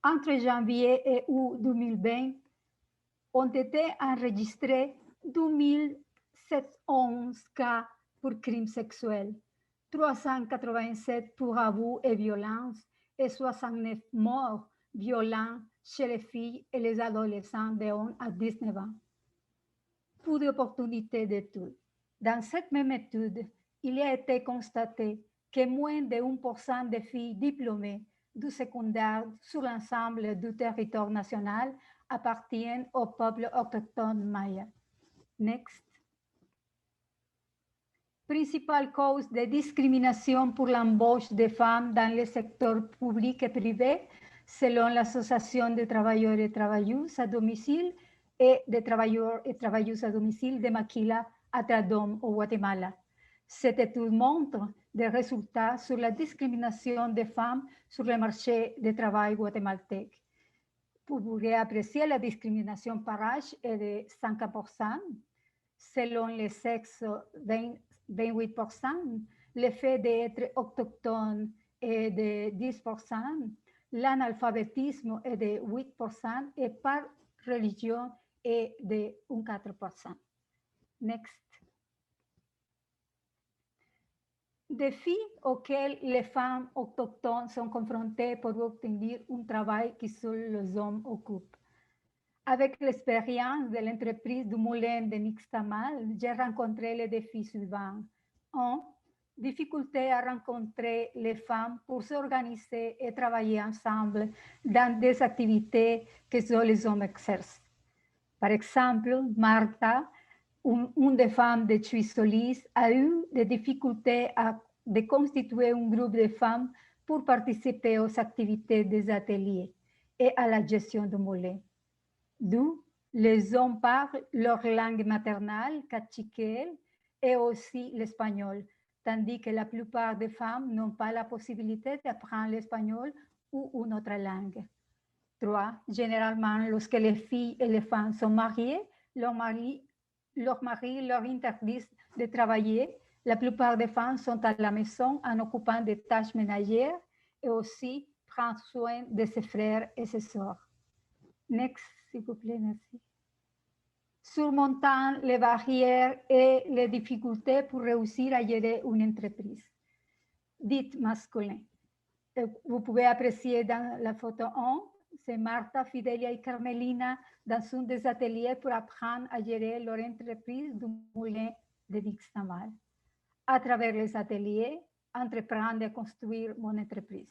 Speaker 6: entre janvier et août 2020, ont été enregistrés 2711 cas pour crimes sexuels, 387 pour abus et violences et 69 morts violents chez les filles et les adolescents de 11 à 19 ans. Peu d'opportunités d'études. Dans cette même étude, il a été constaté que moins de 1% des filles diplômées du secondaire sur l'ensemble du territoire national appartiennent au peuple autochtone maya. Next. Principale cause de discrimination pour l'embauche des femmes dans le secteur public et privé, selon l'Association des travailleurs et travailleuses à domicile et des travailleurs et travailleuses à domicile de Maquila à Tradom au Guatemala. Cette étude montre des résultats sur la discrimination des femmes sur le marché du travail guatémaltèque. Vous pourrez apprécier la discrimination par âge est de 50%, selon les sexes 28%, le fait d'être autochtone est de 10%, l'analphabétisme est de 8% et par religion est de 4%. Next. Défis auxquels les femmes autochtones sont confrontées pour obtenir un travail que seuls les hommes occupent. Avec l'expérience de l'entreprise du moulin de Nixtamal, j'ai rencontré les défis suivants. 1. Difficulté à rencontrer les femmes pour s'organiser et travailler ensemble dans des activités que seuls les hommes exercent. Par exemple, Martha, une des femmes de Chuisolis, a eu des difficultés de constituer un groupe de femmes pour participer aux activités des ateliers et à la gestion du moulin. 2. Les hommes parlent leur langue maternelle, cachiquel, et aussi l'espagnol, tandis que la plupart des femmes n'ont pas la possibilité d'apprendre l'espagnol ou une autre langue. 3. Généralement, lorsque les filles et les femmes sont mariées, leurs maris leur interdisent de travailler. La plupart des femmes sont à la maison en occupant des tâches ménagères et aussi prennent soin de ses frères et ses sœurs. Next, s'il vous plaît, merci. Surmontant les barrières et les difficultés pour réussir à gérer une entreprise. Dites masculin. Vous pouvez apprécier dans la photo 1, c'est Martha, Fidelia et Carmelina dans un des ateliers pour apprendre à gérer leur entreprise du moulin de Nixtamal. À travers les ateliers, entreprendre à construire mon entreprise.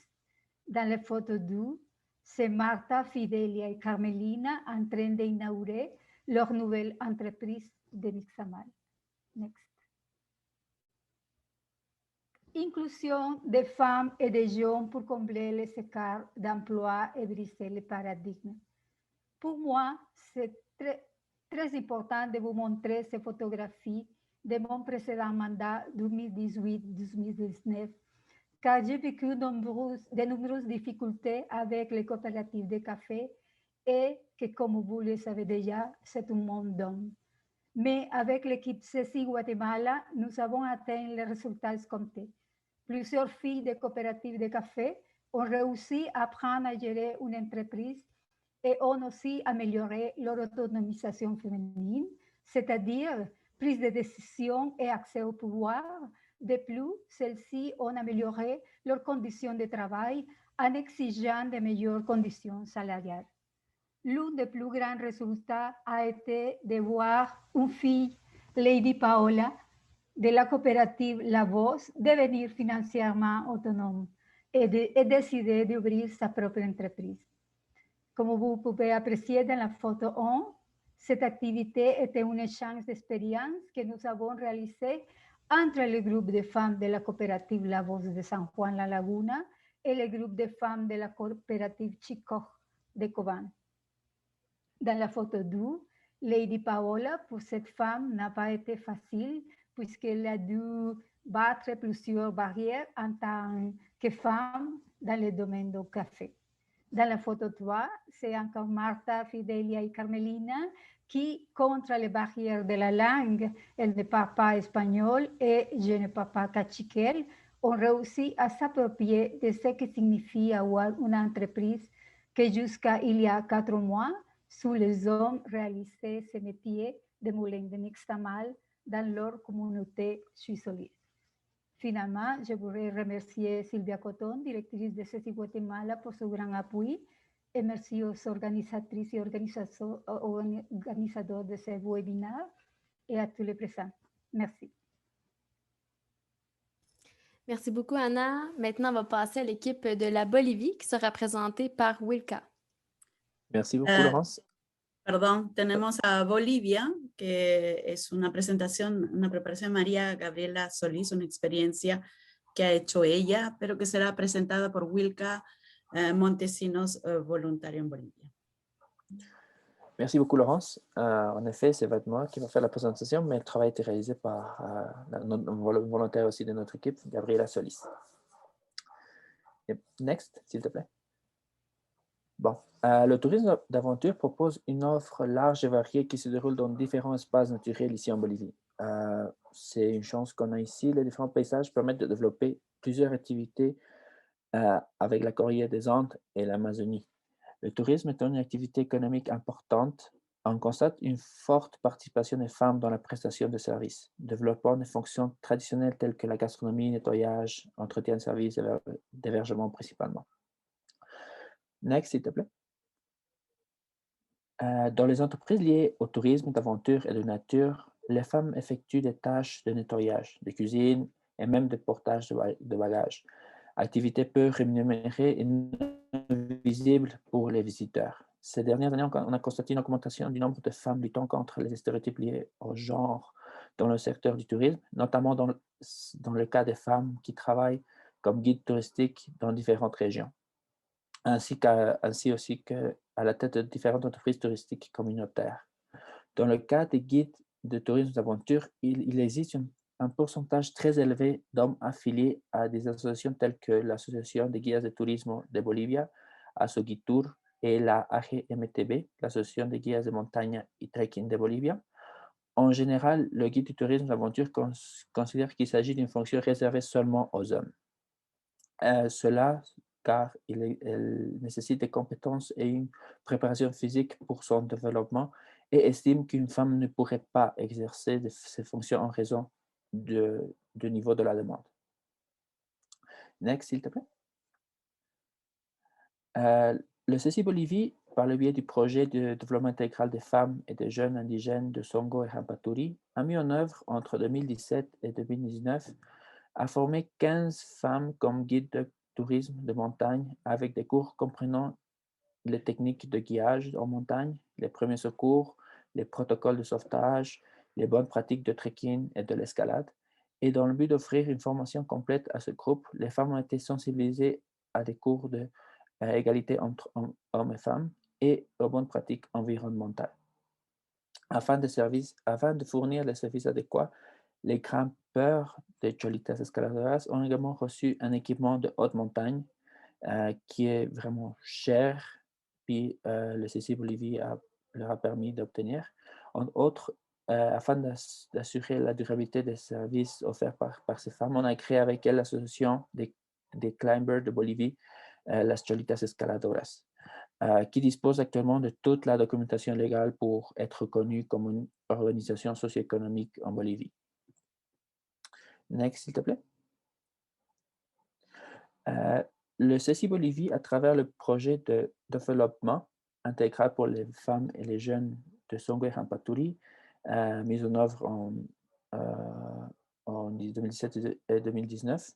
Speaker 6: Dans la photo 2, c'est Martha, Fidelia et Carmelina en train d'inaugurer leur nouvelle entreprise de Nixtamal. Next. Inclusion des femmes et des jeunes pour combler les écarts d'emploi et briser les paradigmes. Pour moi, c'est très important de vous montrer ces photographies de mon précédent mandat 2018-2019, car j'ai vécu de nombreuses difficultés avec les coopératives de café et que, comme vous le savez déjà, c'est un monde d'hommes. Mais avec l'équipe CECI Guatemala, nous avons atteint les résultats escomptés. Plusieurs filles de coopératives de café ont réussi à apprendre à gérer une entreprise et ont aussi amélioré leur autonomisation féminine, c'est-à-dire prise de décision et accès au pouvoir. De plus, celles-ci ont amélioré leurs conditions de travail en exigeant de meilleures conditions salariales. L'un des plus grands résultats a été de voir une fille, Lady Paola, de la coopérative La Voz, devenir financièrement autonome et décider d'ouvrir sa propre entreprise. Comme vous pouvez apprécier dans la photo 1, cette activité était un échange d'expériences que nous avons réalisé entre le groupe de femmes de la coopérative La Voz de San Juan La Laguna et le groupe de femmes de la coopérative Chico de Coban. Dans la photo 2, Lady Paola, pour cette femme, n'a pas été facile puisqu'elle a dû battre plusieurs barrières en tant que femme dans le domaine du café. Dans la photo 3, c'est encore Martha, Fidelia et Carmelina qui, contre les barrières de la langue, elle ne parle pas espagnol et je ne parle pas cachiquel, ont réussi à s'approprier de ce que signifie avoir une entreprise que jusqu'à il y a 4 mois, sous les hommes réalisaient ce métier de moulin de Nixtamal dans leur communauté suissolide. Finalement, je voudrais remercier Sylvia Coton, directrice de CECI Guatemala, pour son grand appui et merci aux organisatrices et organisateurs de ce webinaire et à tous les présents. Merci.
Speaker 1: Merci beaucoup, Anna. Maintenant, on va passer à l'équipe de la Bolivie qui sera présentée par Wilka.
Speaker 7: Merci beaucoup, Laurence.
Speaker 2: Perdón, tenemos a Bolivia, que es una presentación, una preparación de María Gabriela Solís, una experiencia que ha hecho ella, pero que será presentada por Wilka Montesinos, volontario en Bolivia.
Speaker 7: Merci beaucoup, Laurence. En effet, c'est moi qui va faire la présentation, mais le travail a été réalisé par notre volontaire aussi de notre équipe, Gabriela Solís. Next, s'il te plaît. Bon, le tourisme d'aventure propose une offre large et variée qui se déroule dans différents espaces naturels ici en Bolivie. C'est une chance qu'on a ici. Les différents paysages permettent de développer plusieurs activités avec la Cordillère des Andes et l'Amazonie. Le tourisme est une activité économique importante. On constate une forte participation des femmes dans la prestation de services, développant des fonctions traditionnelles telles que la gastronomie, nettoyage, entretien de services et d'hébergement principalement. Next, s'il te plaît. Dans les entreprises liées au tourisme d'aventure et de nature, les femmes effectuent des tâches de nettoyage, de cuisine et même de portage de bagages. Activité peu rémunérée et non visible pour les visiteurs. Ces dernières années, on a constaté une augmentation du nombre de femmes luttant contre les stéréotypes liés au genre dans le secteur du tourisme, notamment dans le cas des femmes qui travaillent comme guides touristiques dans différentes régions, ainsi aussi qu'à la tête de différentes entreprises touristiques communautaires. Dans le cas des guides de tourisme d'aventure, il existe un pourcentage très élevé d'hommes affiliés à des associations telles que l'Association des guides de tourisme de Bolivia, ASOGITUR, et la AGMTB, l'Association des guides de montagne et trekking de Bolivia. En général, le guide du tourisme d'aventure considère qu'il s'agit d'une fonction réservée seulement aux hommes. Cela car elle nécessite des compétences et une préparation physique pour son développement et estime qu'une femme ne pourrait pas exercer ces fonctions en raison du niveau de la demande. Next, s'il te plaît. Le CECI Bolivie, par le biais du projet de développement intégral des femmes et des jeunes indigènes de Songo et Hampaturi, a mis en œuvre entre 2017 et 2019 a formé 15 femmes comme guides de tourisme de montagne avec des cours comprenant les techniques de guiage en montagne, les premiers secours, les protocoles de sauvetage, les bonnes pratiques de trekking et de l'escalade. Et dans le but d'offrir une formation complète à ce groupe, les femmes ont été sensibilisées à des cours d'égalité entre hommes et femmes et aux bonnes pratiques environnementales. Afin de fournir les services adéquats, les grimpeurs de Cholitas Escaladoras ont également reçu un équipement de haute montagne qui est vraiment cher, puis le CECI Bolivie leur a permis d'obtenir. Entre autres, afin d'assurer la durabilité des services offerts par ces femmes, on a créé avec elles l'association des climbers de Bolivie, las Cholitas Escaladoras, qui dispose actuellement de toute la documentation légale pour être reconnue comme une organisation socio-économique en Bolivie. Next, s'il te plaît. Le CECI Bolivie, à travers le projet de développement intégral pour les femmes et les jeunes de Songo et Hampaturi, mis en œuvre en 2017 et 2019.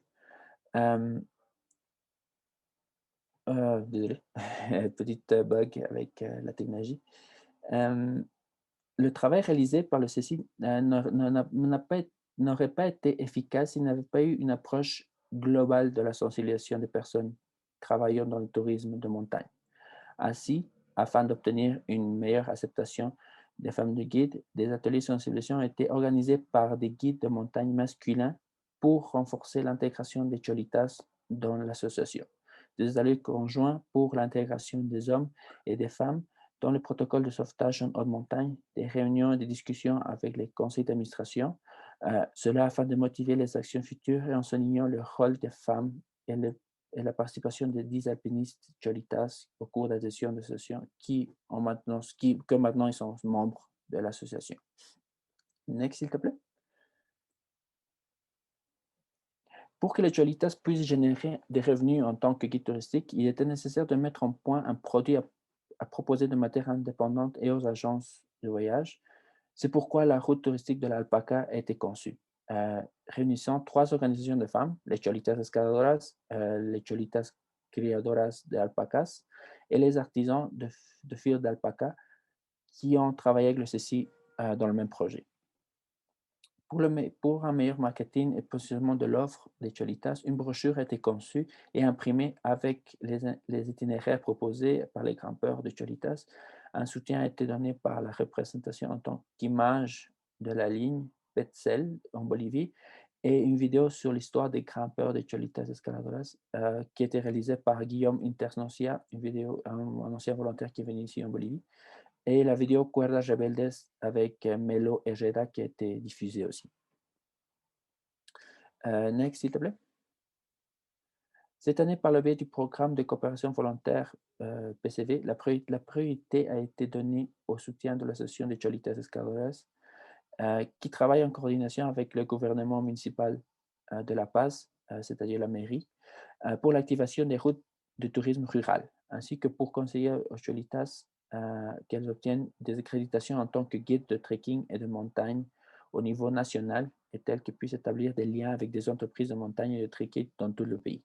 Speaker 7: Désolé, petite bug avec la technologie. Le travail réalisé par le CECI n'aurait pas été efficace s'il n'avait pas eu une approche globale de la sensibilisation des personnes travaillant dans le tourisme de montagne. Ainsi, afin d'obtenir une meilleure acceptation des femmes de guides, des ateliers de sensibilisation ont été organisés par des guides de montagne masculins pour renforcer l'intégration des Cholitas dans l'association. Des ateliers conjoints pour l'intégration des hommes et des femmes dans le protocole de sauvetage en haute montagne, des réunions et des discussions avec les conseils d'administration, cela afin de motiver les actions futures et en soulignant le rôle des femmes et la participation des 10 alpinistes Cholitas au cours d'adhésion de l'association que maintenant ils sont membres de l'association. Next, s'il te plaît. Pour que les Cholitas puissent générer des revenus en tant que guide touristique, il était nécessaire de mettre en point un produit à proposer de manière indépendante et aux agences de voyage. C'est pourquoi la route touristique de l'alpaca a été conçue, réunissant 3 organisations de femmes, les Cholitas Escaladoras, les Cholitas Criadoras de Alpacas et les artisans de fil d'alpaca qui ont travaillé avec le CECI dans le même projet. Pour un meilleur marketing et positionnement de l'offre des Cholitas, une brochure a été conçue et imprimée avec les itinéraires proposés par les grimpeurs de Cholitas. Un soutien a été donné par la représentation en tant qu'image de la ligne Petzel en Bolivie et une vidéo sur l'histoire des grimpeurs de Cholitas Escaladoras qui a été réalisée par Guillaume Internocia, une vidéo, un ancien volontaire qui est venu ici en Bolivie, et la vidéo Cuerdas Rebeldes avec Melo Herrera qui a été diffusée aussi. Next, s'il te plaît. Cette année, par le biais du programme de coopération volontaire PCV, la priorité a été donnée au soutien de l'association de Cholitas Escaladoras qui travaille en coordination avec le gouvernement municipal de La Paz, c'est-à-dire la mairie, pour l'activation des routes de tourisme rural, ainsi que pour conseiller aux Cholitas qu'elles obtiennent des accréditations en tant que guides de trekking et de montagne au niveau national et telles qu'elles puissent établir des liens avec des entreprises de montagne et de trekking dans tout le pays.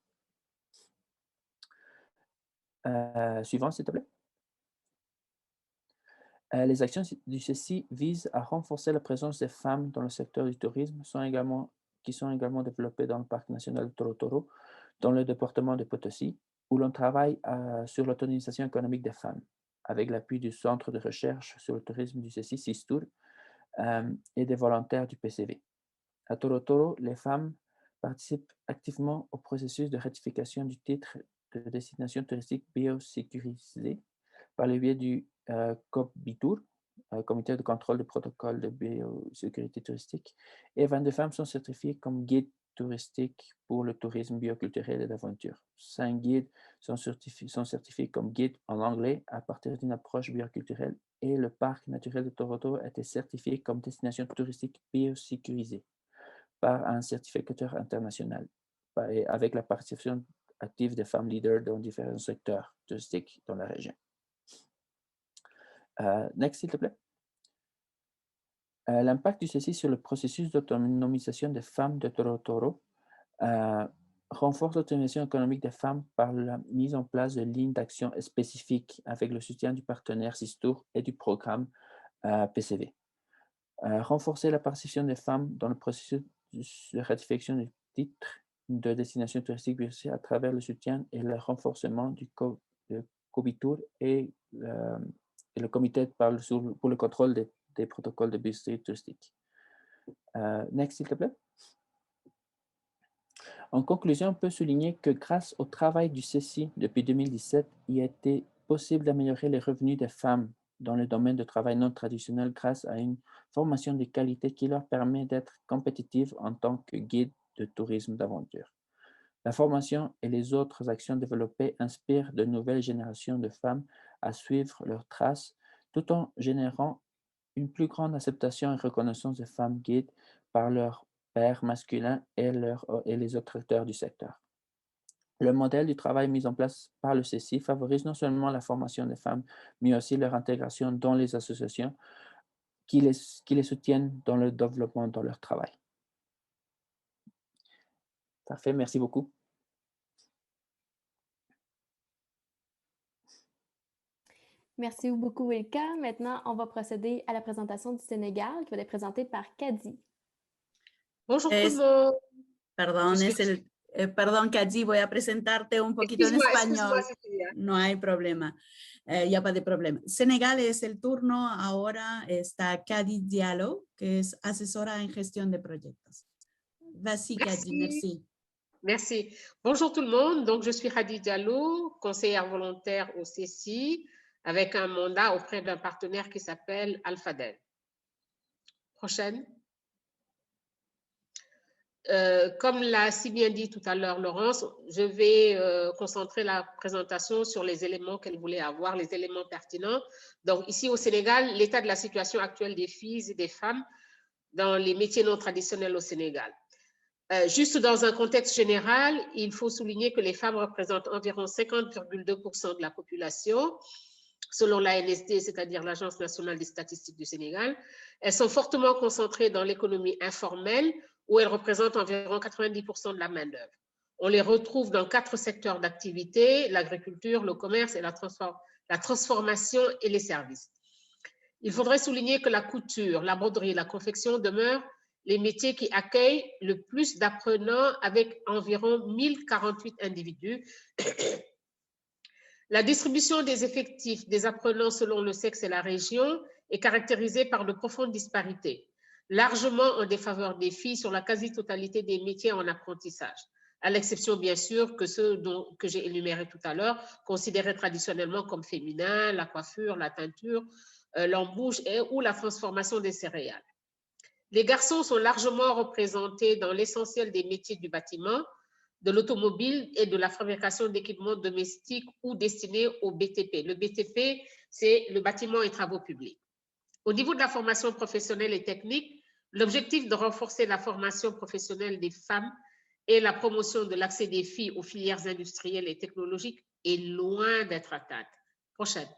Speaker 7: Suivant, s'il te plaît. Les actions du CECI visent à renforcer la présence des femmes dans le secteur du tourisme, qui sont également développées dans le parc national de Torotoro, dans le département de Potosí, où l'on travaille sur l'autonomisation économique des femmes, avec l'appui du Centre de recherche sur le tourisme du CECI, CISTUR, et des volontaires du PCV. À Torotoro, les femmes participent activement au processus de ratification du titre de destination touristique biosécurisée par le biais du COBITUR, Comité de contrôle du protocole de biosécurité touristique, et 22 femmes sont certifiées comme guides touristiques pour le tourisme bioculturel et d'aventure. 5 guides sont certifiés comme guides en anglais à partir d'une approche bioculturelle et le parc naturel de Torotoro a été certifié comme destination touristique biosécurisée par un certificateur international, avec la participation active des femmes leaders dans différents secteurs touristiques dans la région. Next, s'il te plaît. L'impact du CECI sur le processus d'autonomisation des femmes de Torotoro renforce l'autonomisation économique des femmes par la mise en place de lignes d'action spécifiques avec le soutien du partenaire SISTUR et du programme PCV. Renforcer la participation des femmes dans le processus de ratification du titre de destination touristique à travers le soutien et le renforcement du COBITUR et le comité pour le contrôle des protocoles de biosécurité touristique. Next, s'il te plaît. En conclusion, on peut souligner que grâce au travail du CECI depuis 2017, il a été possible d'améliorer les revenus des femmes dans le domaine de travail non traditionnel grâce à une formation de qualité qui leur permet d'être compétitives en tant que guides de tourisme d'aventure. La formation et les autres actions développées inspirent de nouvelles générations de femmes à suivre leurs traces tout en générant une plus grande acceptation et reconnaissance des femmes guides par leurs pairs masculins et les autres acteurs du secteur. Le modèle du travail mis en place par le CECI favorise non seulement la formation des femmes, mais aussi leur intégration dans les associations qui les soutiennent dans le développement dans leur travail. Parfait, merci beaucoup.
Speaker 1: Merci beaucoup, Wilka. Maintenant, on va procéder à la présentation du Sénégal qui va être présentée par Kadi.
Speaker 8: Bonjour tout le monde.
Speaker 2: Perdón, Kadi, voy a presentarte un poquito en español. No hay problema. Ya pas de problema. Sénégal es el turno. Ahora está Kadi Diallo, que es asesora en gestión de proyectos. Vas-y, Kadi, merci.
Speaker 8: Merci. Bonjour tout le monde. Donc, je suis Hadi Diallo, conseillère volontaire au CECI, avec un mandat auprès d'un partenaire qui s'appelle Alphadel. Prochaine. Comme l'a si bien dit tout à l'heure Laurence, je vais concentrer la présentation sur les éléments qu'elle voulait avoir, les éléments pertinents. Donc ici au Sénégal, l'état de la situation actuelle des filles et des femmes dans les métiers non traditionnels au Sénégal. Juste dans un contexte général, il faut souligner que les femmes représentent environ 50,2% de la population, selon l'ANSD, c'est-à-dire l'Agence nationale des statistiques du Sénégal. Elles sont fortement concentrées dans l'économie informelle, où elles représentent environ 90% de la main-d'œuvre. On les retrouve dans 4 secteurs d'activité, l'agriculture, le commerce et la transformation et les services. Il faudrait souligner que la couture, la broderie, la confection demeurent les métiers qui accueillent le plus d'apprenants avec environ 1048 individus. La distribution des effectifs des apprenants selon le sexe et la région est caractérisée par de profondes disparités. largement en défaveur des filles sur la quasi-totalité des métiers en apprentissage, à l'exception bien sûr que ceux que j'ai énumérés tout à l'heure, considérés traditionnellement comme féminins, la coiffure, la teinture, l'embouche ou la transformation des céréales. Les garçons sont largement représentés dans l'essentiel des métiers du bâtiment, de l'automobile et de la fabrication d'équipements domestiques ou destinés au BTP. Le BTP, c'est le bâtiment et travaux publics. Au niveau de la formation professionnelle et technique, l'objectif de renforcer la formation professionnelle des femmes et la promotion de l'accès des filles aux filières industrielles et technologiques est loin d'être atteinte. Prochaine.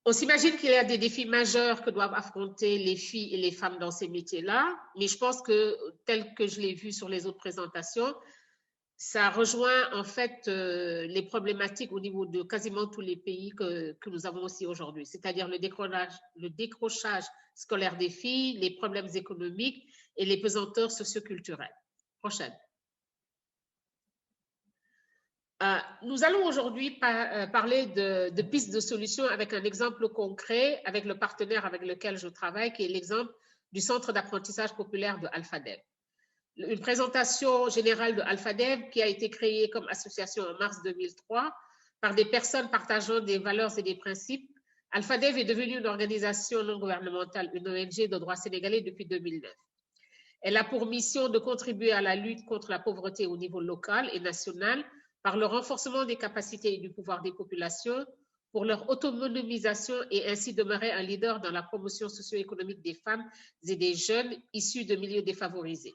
Speaker 8: On s'imagine qu'il y a des défis majeurs que doivent affronter les filles et les femmes dans ces métiers-là, mais je pense que, tel que je l'ai vu sur les autres présentations, ça rejoint en fait les problématiques au niveau de quasiment tous les pays que nous avons aussi aujourd'hui, c'est-à-dire le décrochage scolaire des filles, les problèmes économiques et les pesanteurs socioculturelles. Prochaine. Nous allons aujourd'hui parler de pistes de solutions avec un exemple concret avec le partenaire avec lequel je travaille, qui est l'exemple du Centre d'apprentissage populaire de Alphadev. Une présentation générale de Alphadev qui a été créée comme association en mars 2003 par des personnes partageant des valeurs et des principes. Alphadev est devenue une organisation non gouvernementale, une ONG de droit sénégalais depuis 2009. Elle a pour mission de contribuer à la lutte contre la pauvreté au niveau local et national par le renforcement des capacités et du pouvoir des populations, pour leur autonomisation et ainsi demeurer un leader dans la promotion socio-économique des femmes et des jeunes issus de milieux défavorisés.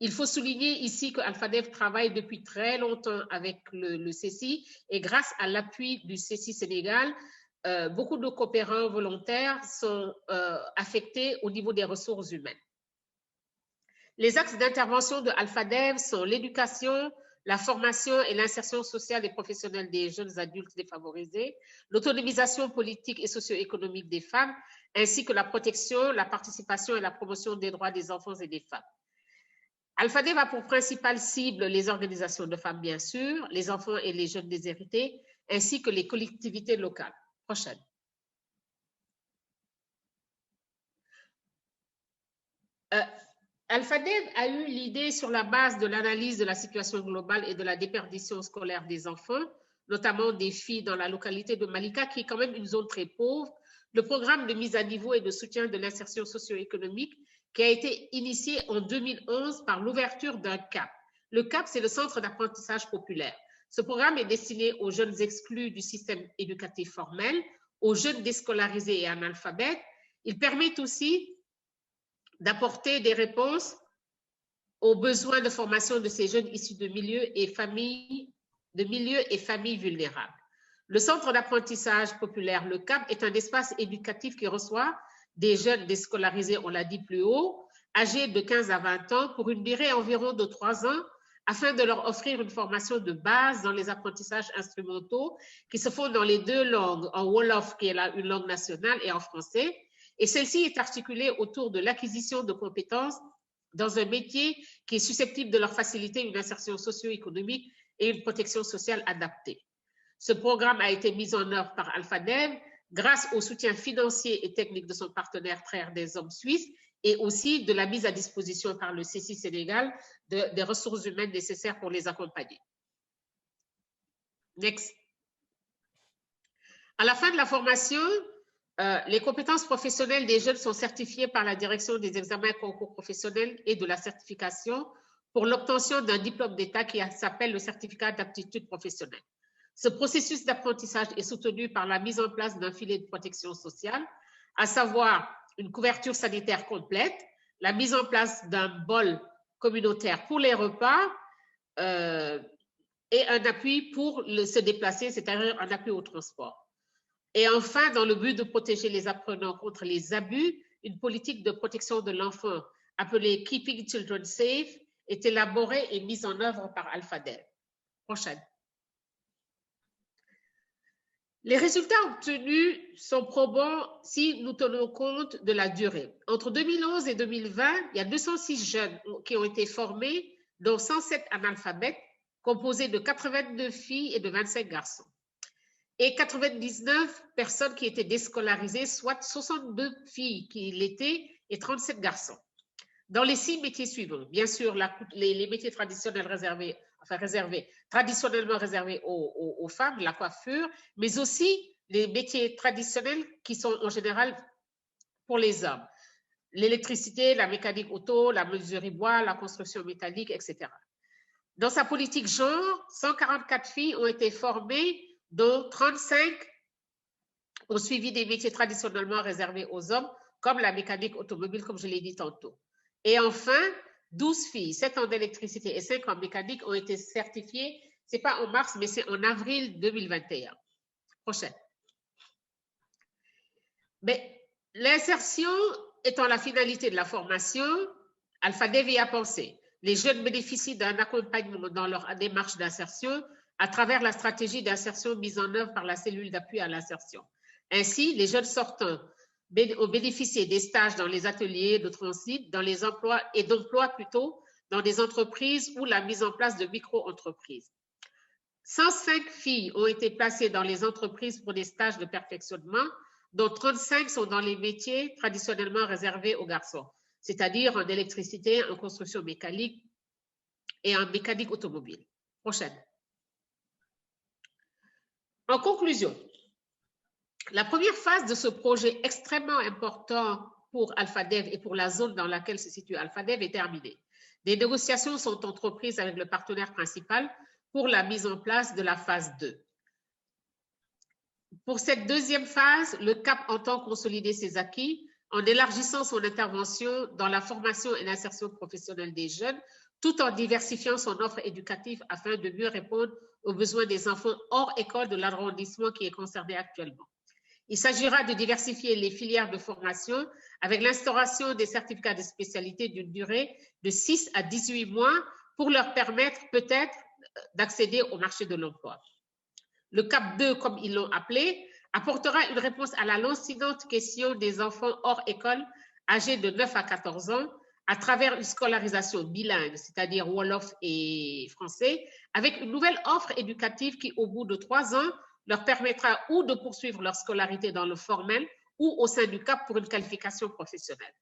Speaker 8: Il faut souligner ici que Alphadev travaille depuis très longtemps avec le CECI et grâce à l'appui du CECI Sénégal, beaucoup de coopérants volontaires sont affectés au niveau des ressources humaines. Les axes d'intervention de Alphadev sont l'éducation, la formation et l'insertion sociale et professionnelle des jeunes adultes défavorisés, l'autonomisation politique et socio-économique des femmes, ainsi que la protection, la participation et la promotion des droits des enfants et des femmes. Alphadev a pour principale cible les organisations de femmes, bien sûr, les enfants et les jeunes déshérités, ainsi que les collectivités locales. Prochaine. Alphadev a eu l'idée sur la base de l'analyse de la situation globale et de la déperdition scolaire des enfants, notamment des filles dans la localité de Malika, qui est quand même une zone très pauvre, le programme de mise à niveau et de soutien de l'insertion socio-économique qui a été initié en 2011 par l'ouverture d'un CAP. Le CAP, c'est le Centre d'apprentissage populaire. Ce programme est destiné aux jeunes exclus du système éducatif formel, aux jeunes déscolarisés et analphabètes. Il permet aussi d'apporter des réponses aux besoins de formation de ces jeunes issus de milieux et familles vulnérables. Le Centre d'apprentissage populaire, le CAP, est un espace éducatif qui reçoit des jeunes déscolarisés, on l'a dit plus haut, âgés de 15 à 20 ans pour une durée environ de 3 ans afin de leur offrir une formation de base dans les apprentissages instrumentaux qui se font dans les deux langues, en Wolof, qui est une langue nationale, et en français. Et celle-ci est articulée autour de l'acquisition de compétences dans un métier qui est susceptible de leur faciliter une insertion socio-économique et une protection sociale adaptée. Ce programme a été mis en œuvre par Alphadev grâce au soutien financier et technique de son partenaire Frères des Hommes suisses et aussi de la mise à disposition par le CECI Sénégal des ressources humaines nécessaires pour les accompagner. Next. À la fin de la formation, les compétences professionnelles des jeunes sont certifiées par la direction des examens concours professionnels et de la certification pour l'obtention d'un diplôme d'État qui s'appelle le certificat d'aptitude professionnelle. Ce processus d'apprentissage est soutenu par la mise en place d'un filet de protection sociale, à savoir une couverture sanitaire complète, la mise en place d'un bol communautaire pour les repas et un appui pour se déplacer, c'est-à-dire un appui au transport. Et enfin, dans le but de protéger les apprenants contre les abus, une politique de protection de l'enfant appelée Keeping Children Safe est élaborée et mise en œuvre par Alphadev. Prochaine. Les résultats obtenus sont probants si nous tenons compte de la durée. Entre 2011 et 2020, il y a 206 jeunes qui ont été formés, dont 107 analphabètes, composés de 82 filles et de 25 garçons. et 99 personnes qui étaient déscolarisées, soit 62 filles qui l'étaient et 37 garçons. Dans les 6 métiers suivants, bien sûr, les métiers traditionnels traditionnellement réservés aux femmes, la coiffure, mais aussi les métiers traditionnels qui sont en général pour les hommes. L'électricité, la mécanique auto, la menuiserie bois, la construction métallique, etc. Dans sa politique genre, 144 filles ont été formées, dont 35 ont suivi des métiers traditionnellement réservés aux hommes, comme la mécanique automobile, comme je l'ai dit tantôt. Et enfin, 12 filles, 7 en électricité et 5 en mécanique ont été certifiées, ce n'est pas en mars, mais c'est en avril 2021. Prochaine. Mais l'insertion étant la finalité de la formation, AlphaDev y a pensé. Les jeunes bénéficient d'un accompagnement dans leur démarche d'insertion à travers la stratégie d'insertion mise en œuvre par la cellule d'appui à l'insertion. Ainsi, les jeunes sortants ont bénéficié des stages dans les ateliers de transit, dans les emplois et d'emploi plutôt, dans des entreprises ou la mise en place de micro-entreprises. 105 filles ont été placées dans les entreprises pour des stages de perfectionnement, dont 35 sont dans les métiers traditionnellement réservés aux garçons, c'est-à-dire en électricité, en construction mécanique et en mécanique automobile. Prochaine. En conclusion, la première phase de ce projet extrêmement important pour AlphaDev et pour la zone dans laquelle se situe AlphaDev est terminée. Des négociations sont entreprises avec le partenaire principal pour la mise en place de la phase 2. Pour cette deuxième phase, le CAP entend consolider ses acquis en élargissant son intervention dans la formation et l'insertion professionnelle des jeunes, tout en diversifiant son offre éducative afin de mieux répondre aux besoins des enfants hors école de l'arrondissement qui est concerné actuellement. Il s'agira de diversifier les filières de formation avec l'instauration des certificats de spécialité d'une durée de 6 à 18 mois pour leur permettre peut-être d'accéder au marché de l'emploi. Le CAP 2, comme ils l'ont appelé, apportera une réponse à la lancinante question des enfants hors école âgés de 9 à 14 ans à travers une scolarisation bilingue, c'est-à-dire Wolof et français, avec une nouvelle offre éducative qui, au bout de 3 ans, leur permettra ou de poursuivre leur scolarité dans le formel ou au sein du CAP pour une qualification professionnelle.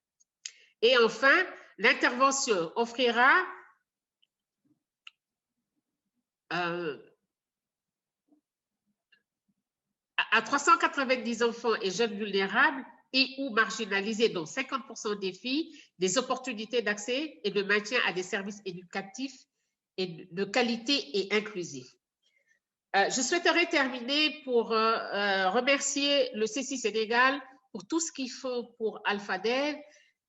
Speaker 8: Et enfin, l'intervention offrira à 390 enfants et jeunes vulnérables et ou marginalisés, dont 50% des filles, des opportunités d'accès et de maintien à des services éducatifs et de qualité et inclusifs. Je souhaiterais terminer pour remercier le CECI Sénégal pour tout ce qu'ils font pour AlphaDev,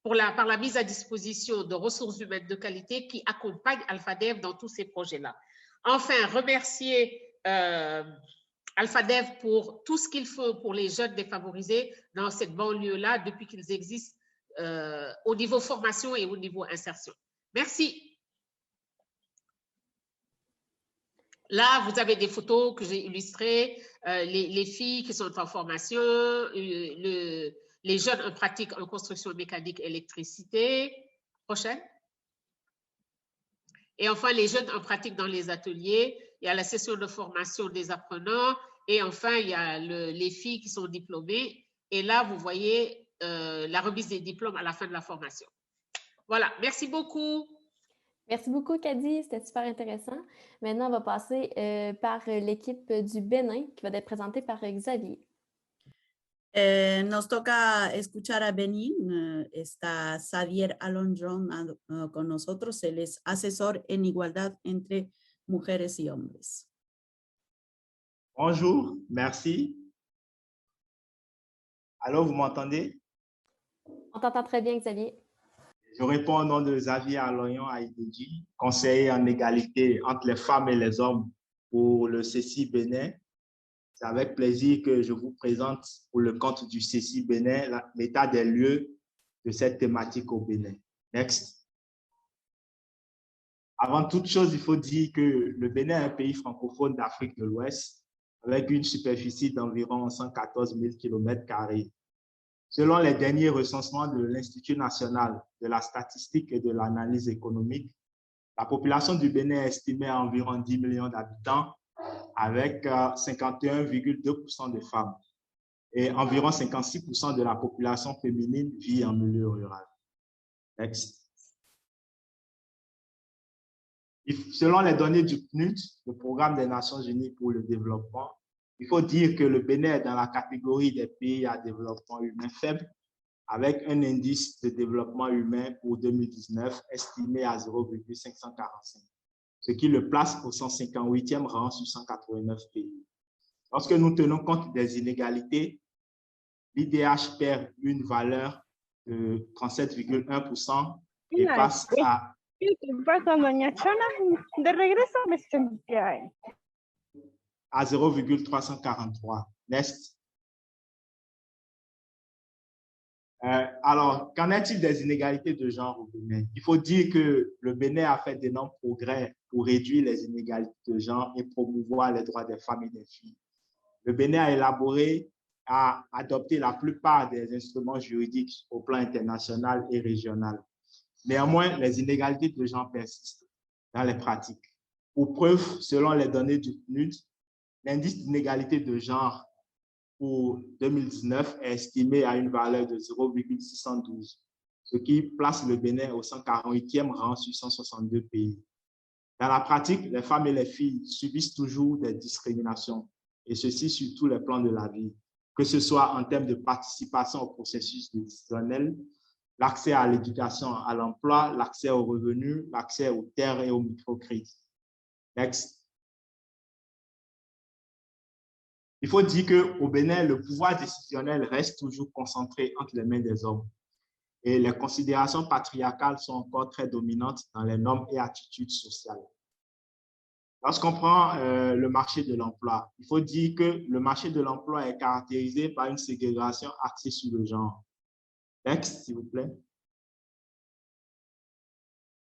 Speaker 8: par la mise à disposition de ressources humaines de qualité qui accompagnent AlphaDev dans tous ces projets-là. Enfin, remercier AlphaDev pour tout ce qu'ils font pour les jeunes défavorisés dans cette banlieue-là depuis qu'ils existent au niveau formation et au niveau insertion. Merci. Là, vous avez des photos que j'ai illustrées, les filles qui sont en formation, les jeunes en pratique en construction mécanique, électricité. Prochaine. Et enfin, les jeunes en pratique dans les ateliers. Il y a la session de formation des apprenants. Et enfin, il y a les filles qui sont diplômées. Et là, vous voyez la remise des diplômes à la fin de la formation. Voilà, merci beaucoup.
Speaker 1: Merci beaucoup, Kadi. C'était super intéressant. Maintenant, on va passer par l'équipe du Bénin qui va être présentée par Xavier.
Speaker 2: Nos toca escuchar a Benín. Está Xavier Alonjon con nosotros. Él es asesor en igualdad entre mujeres y hombres.
Speaker 9: Bonjour, merci. Allô, vous m'entendez?
Speaker 1: On t'entend très bien, Xavier.
Speaker 9: Je réponds au nom de Xavier Alonjon Aïdéji, conseiller en égalité entre les femmes et les hommes pour le CECI Bénin. C'est avec plaisir que je vous présente pour le compte du CECI Bénin l'état des lieux de cette thématique au Bénin. Next. Avant toute chose, il faut dire que le Bénin est un pays francophone d'Afrique de l'Ouest avec une superficie d'environ 114 000 km². Selon les derniers recensements de l'Institut national de la statistique et de l'analyse économique, la population du Bénin est estimée à environ 10 millions d'habitants avec 51,2% de femmes. Et environ 56% de la population féminine vit en milieu rural. Next. Selon les données du PNUD, le Programme des Nations Unies pour le développement, il faut dire que le Bénin est dans la catégorie des pays à développement humain faible, avec un indice de développement humain pour 2019 estimé à 0,545, ce qui le place au 158e rang sur 189 pays. Lorsque nous tenons compte des inégalités, l'IDH perd une valeur de 37,1% et passe à 0,343. Next. Alors, qu'en est-il des inégalités de genre au Bénin? Il faut dire que le Bénin a fait d'énormes progrès pour réduire les inégalités de genre et promouvoir les droits des femmes et des filles. Le Bénin a élaboré, a adopté la plupart des instruments juridiques au plan international et régional. Néanmoins, les inégalités de genre persistent dans les pratiques. Pour preuve, selon les données du PNUD, l'indice d'inégalité de genre pour 2019 est estimé à une valeur de 0,612, ce qui place le Bénin au 148e rang sur 162 pays. Dans la pratique, les femmes et les filles subissent toujours des discriminations, et ceci sur tous les plans de la vie, que ce soit en termes de participation au processus décisionnel, l'accès à l'éducation, à l'emploi, l'accès aux revenus, l'accès aux terres et aux microcrédits. Next. Il faut dire qu'au Bénin, le pouvoir décisionnel reste toujours concentré entre les mains des hommes. Et les considérations patriarcales sont encore très dominantes dans les normes et attitudes sociales. Lorsqu'on prend le marché de l'emploi, il faut dire que le marché de l'emploi est caractérisé par une ségrégation axée sur le genre. Next, s'il vous plaît.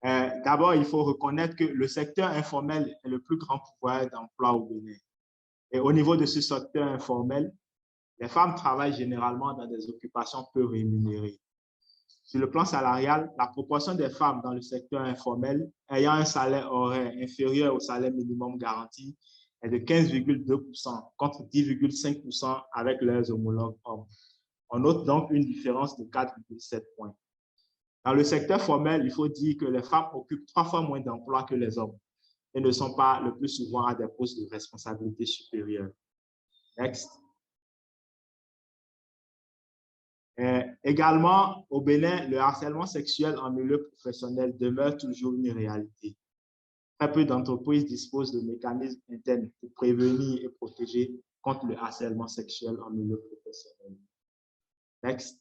Speaker 9: D'abord, il faut reconnaître que le secteur informel est le plus grand pouvoir d'emploi au Bénin. Et au niveau de ce secteur informel, les femmes travaillent généralement dans des occupations peu rémunérées. Sur le plan salarial, la proportion des femmes dans le secteur informel ayant un salaire horaire inférieur au salaire minimum garanti est de 15,2% contre 10,5% avec leurs homologues hommes. On note donc une différence de 4,7 points. Dans le secteur formel, il faut dire que les femmes occupent 3 fois moins d'emplois que les hommes et ne sont pas le plus souvent à des postes de responsabilité supérieure. Next. Également, au Bénin, le harcèlement sexuel en milieu professionnel demeure toujours une réalité. Très peu d'entreprises disposent de mécanismes internes pour prévenir et protéger contre le harcèlement sexuel en milieu professionnel. Next.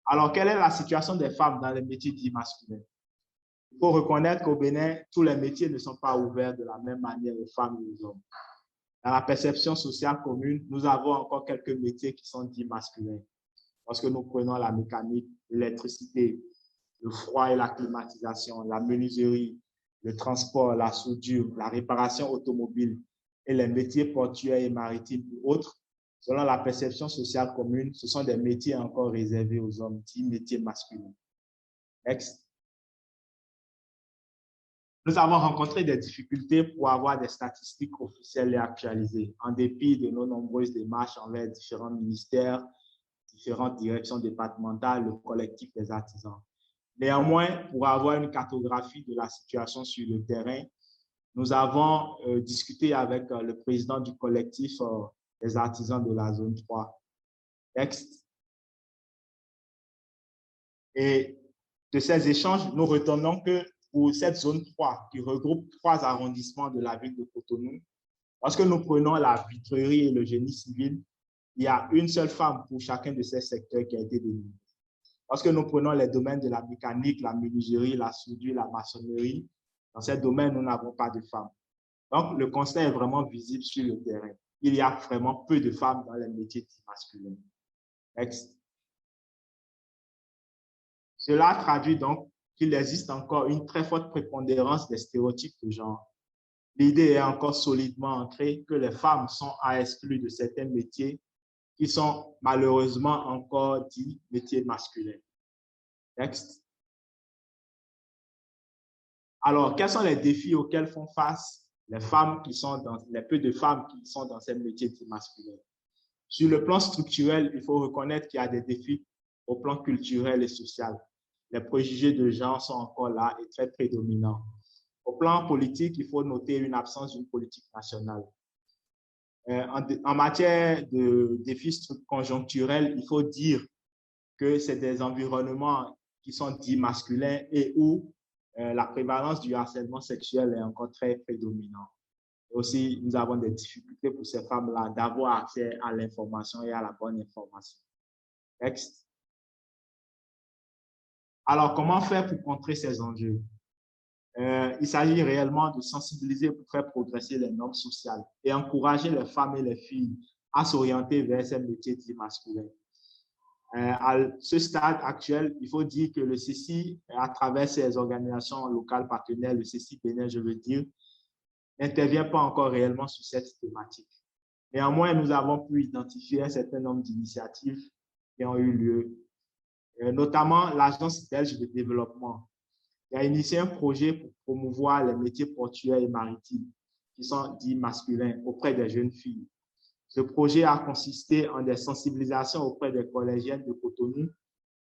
Speaker 9: Alors, quelle est la situation des femmes dans les métiers dits masculins? Il faut reconnaître qu'au Bénin, tous les métiers ne sont pas ouverts de la même manière aux femmes et aux hommes. Dans la perception sociale commune, nous avons encore quelques métiers qui sont dits masculins. Lorsque nous prenons la mécanique, l'électricité, le froid et la climatisation, la menuiserie, le transport, la soudure, la réparation automobile et les métiers portuaires et maritimes ou autres, selon la perception sociale commune, ce sont des métiers encore réservés aux hommes, dits métiers masculins. Next. Nous avons rencontré des difficultés pour avoir des statistiques officielles et actualisées, en dépit de nos nombreuses démarches envers différents ministères, différentes directions départementales, le collectif des artisans. Néanmoins, pour avoir une cartographie de la situation sur le terrain, nous avons discuté avec le président du collectif des artisans de la zone 3. Next. Et de ces échanges, nous retenons que pour cette zone 3, qui regroupe 3 arrondissements de la ville de Cotonou, lorsque nous prenons la vitrerie et le génie civil, il y a une seule femme pour chacun de ces secteurs qui a été délivrée. Lorsque nous prenons les domaines de la mécanique, la menuiserie, la soudure, la maçonnerie, dans ces domaines, nous n'avons pas de femmes. Donc, le constat est vraiment visible sur le terrain. Il y a vraiment peu de femmes dans les métiers masculins. Next. Cela traduit donc qu'il existe encore une très forte prépondérance des stéréotypes de genre. L'idée est encore solidement ancrée que les femmes sont à exclure de certains métiers qui sont malheureusement encore dits métiers masculins. Next. Alors, quels sont les défis auxquels font face les peu de femmes qui sont dans ces métiers dits masculins. Sur le plan structurel, il faut reconnaître qu'il y a des défis au plan culturel et social. Les préjugés de genre sont encore là et très prédominants. Au plan politique, il faut noter une absence d'une politique nationale. En matière de défis conjoncturels, il faut dire que c'est des environnements qui sont dits masculins et où la prévalence du harcèlement sexuel est encore très prédominante. Et aussi, nous avons des difficultés pour ces femmes-là d'avoir accès à l'information et à la bonne information. Next. Alors, comment faire pour contrer ces enjeux? Il s'agit réellement de sensibiliser pour faire progresser les normes sociales et encourager les femmes et les filles à s'orienter vers ces métiers dits masculins. À ce stade actuel, il faut dire que le CECI, à travers ses organisations locales partenaires, le CECI Bénin, je veux dire, n'intervient pas encore réellement sur cette thématique. Néanmoins, nous avons pu identifier un certain nombre d'initiatives qui ont eu lieu, notamment l'Agence belge de développement, qui a initié un projet pour promouvoir les métiers portuaires et maritimes qui sont dits masculins auprès des jeunes filles. Ce projet a consisté en des sensibilisations auprès des collégiennes de Cotonou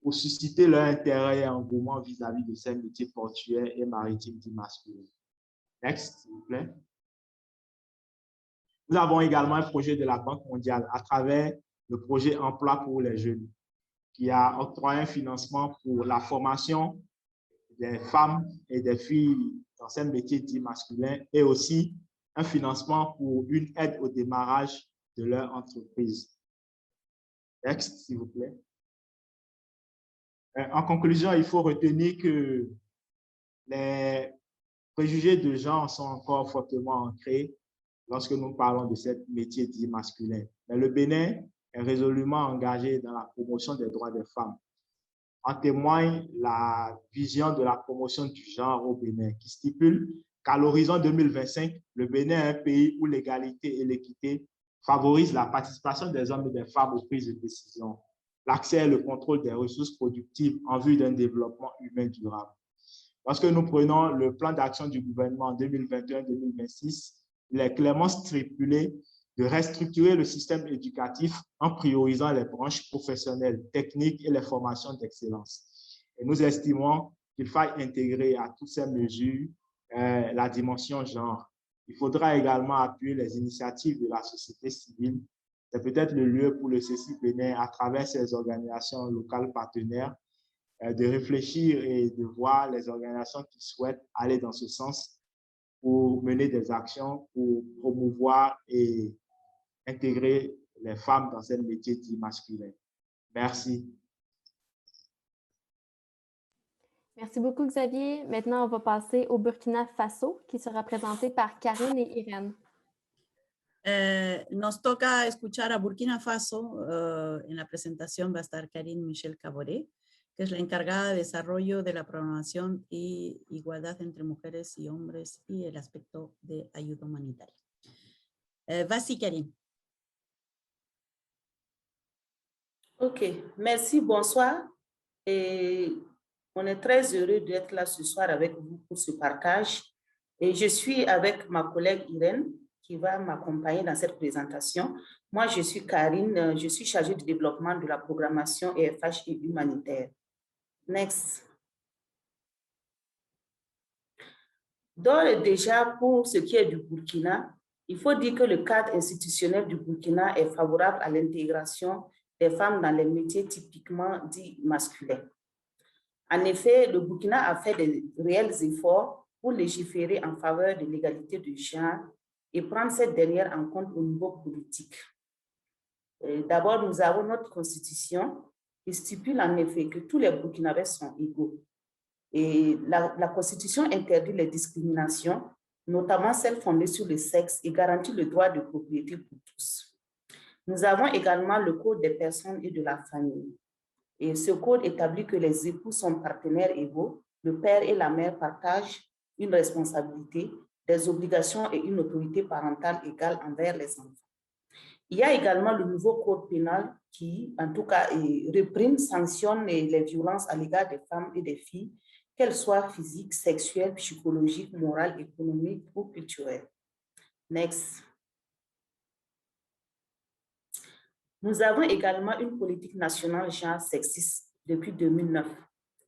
Speaker 9: pour susciter leur intérêt et engouement vis-à-vis de ces métiers portuaires et maritimes dits masculins. Next, s'il vous plaît. Nous avons également un projet de la Banque mondiale à travers le projet Emploi pour les jeunes, qui a octroyé un financement pour la formation des femmes et des filles dans ces métiers dits masculins et aussi un financement pour une aide au démarrage de leur entreprise. Next, s'il vous plaît. En conclusion, il faut retenir que les préjugés de genre sont encore fortement ancrés lorsque nous parlons de ces métiers dits masculins. Mais le Bénin est résolument engagé dans la promotion des droits des femmes. En témoigne la vision de la promotion du genre au Bénin, qui stipule qu'à l'horizon 2025, le Bénin est un pays où l'égalité et l'équité favorisent la participation des hommes et des femmes aux prises de décision, l'accès et le contrôle des ressources productives en vue d'un développement humain durable. Lorsque nous prenons le plan d'action du gouvernement 2021-2026, il est clairement stipulé de restructurer le système éducatif en priorisant les branches professionnelles, techniques et les formations d'excellence. Et nous estimons qu'il faille intégrer à toutes ces mesures la dimension genre. Il faudra également appuyer les initiatives de la société civile. C'est peut-être le lieu pour le CECI Bénin, à travers ses organisations locales partenaires, de réfléchir et de voir les organisations qui souhaitent aller dans ce sens pour mener des actions, pour promouvoir et intégrer les femmes dans ces métiers dits masculins. Merci.
Speaker 1: Merci beaucoup, Xavier. Maintenant, on va passer au Burkina Faso, qui sera présenté par Karine et Irène.
Speaker 2: Nos toca escuchar a Burkina Faso. En la presentación va a estar Karine Michel Caboret, que es la encargada de desarrollo de la programación y igualdad entre mujeres y hombres y el aspecto de ayuda humanitaria. Vas-y, Karine.
Speaker 10: Ok, merci, bonsoir. Et on est très heureux d'être là ce soir avec vous pour ce partage. Et je suis avec ma collègue Irène qui va m'accompagner dans cette présentation. Moi, je suis Karine, je suis chargée du développement de la programmation EFH et humanitaire. Next. D'ores et déjà, pour ce qui est du Burkina, il faut dire que le cadre institutionnel du Burkina est favorable à l'intégration des femmes dans les métiers typiquement dits masculins. En effet, le Burkina a fait de réels efforts pour légiférer en faveur de l'égalité de genre et prendre cette dernière en compte au niveau politique. D'abord, nous avons notre constitution qui stipule en effet que tous les Burkinabés sont égaux. Et la constitution interdit les discriminations, notamment celles fondées sur le sexe, et garantit le droit de propriété pour tous. Nous avons également le Code des personnes et de la famille. Et ce code établit que les époux sont partenaires égaux, le père et la mère partagent une responsabilité, des obligations et une autorité parentale égale envers les enfants. Il y a également le nouveau code pénal qui, en tout cas, réprime, sanctionne les violences à l'égard des femmes et des filles, qu'elles soient physiques, sexuelles, psychologiques, morales, économiques ou culturelles. Next. Nous avons également une politique nationale genre sexiste depuis 2009.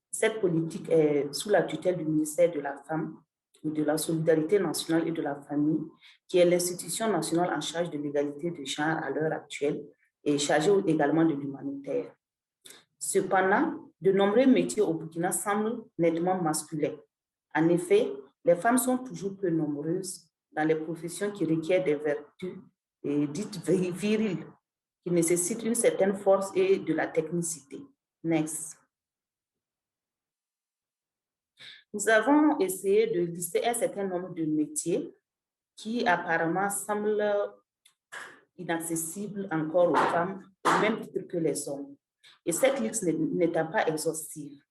Speaker 10: Cette politique est sous la tutelle du ministère de la Femme, de la Solidarité nationale et de la Famille, qui est l'institution nationale en charge de l'égalité de genre à l'heure actuelle et chargée également de l'humanitaire. Cependant, de nombreux métiers au Burkina semblent nettement masculins. En effet, les femmes sont toujours peu nombreuses dans les professions qui requièrent des vertus dites viriles, qui nécessitent une certaine force et de la technicité. Next. Nous avons essayé de lister un certain nombre de métiers qui apparemment semblent inaccessibles encore aux femmes, au même titre que les hommes. Et cette liste n'étant pas exhaustive,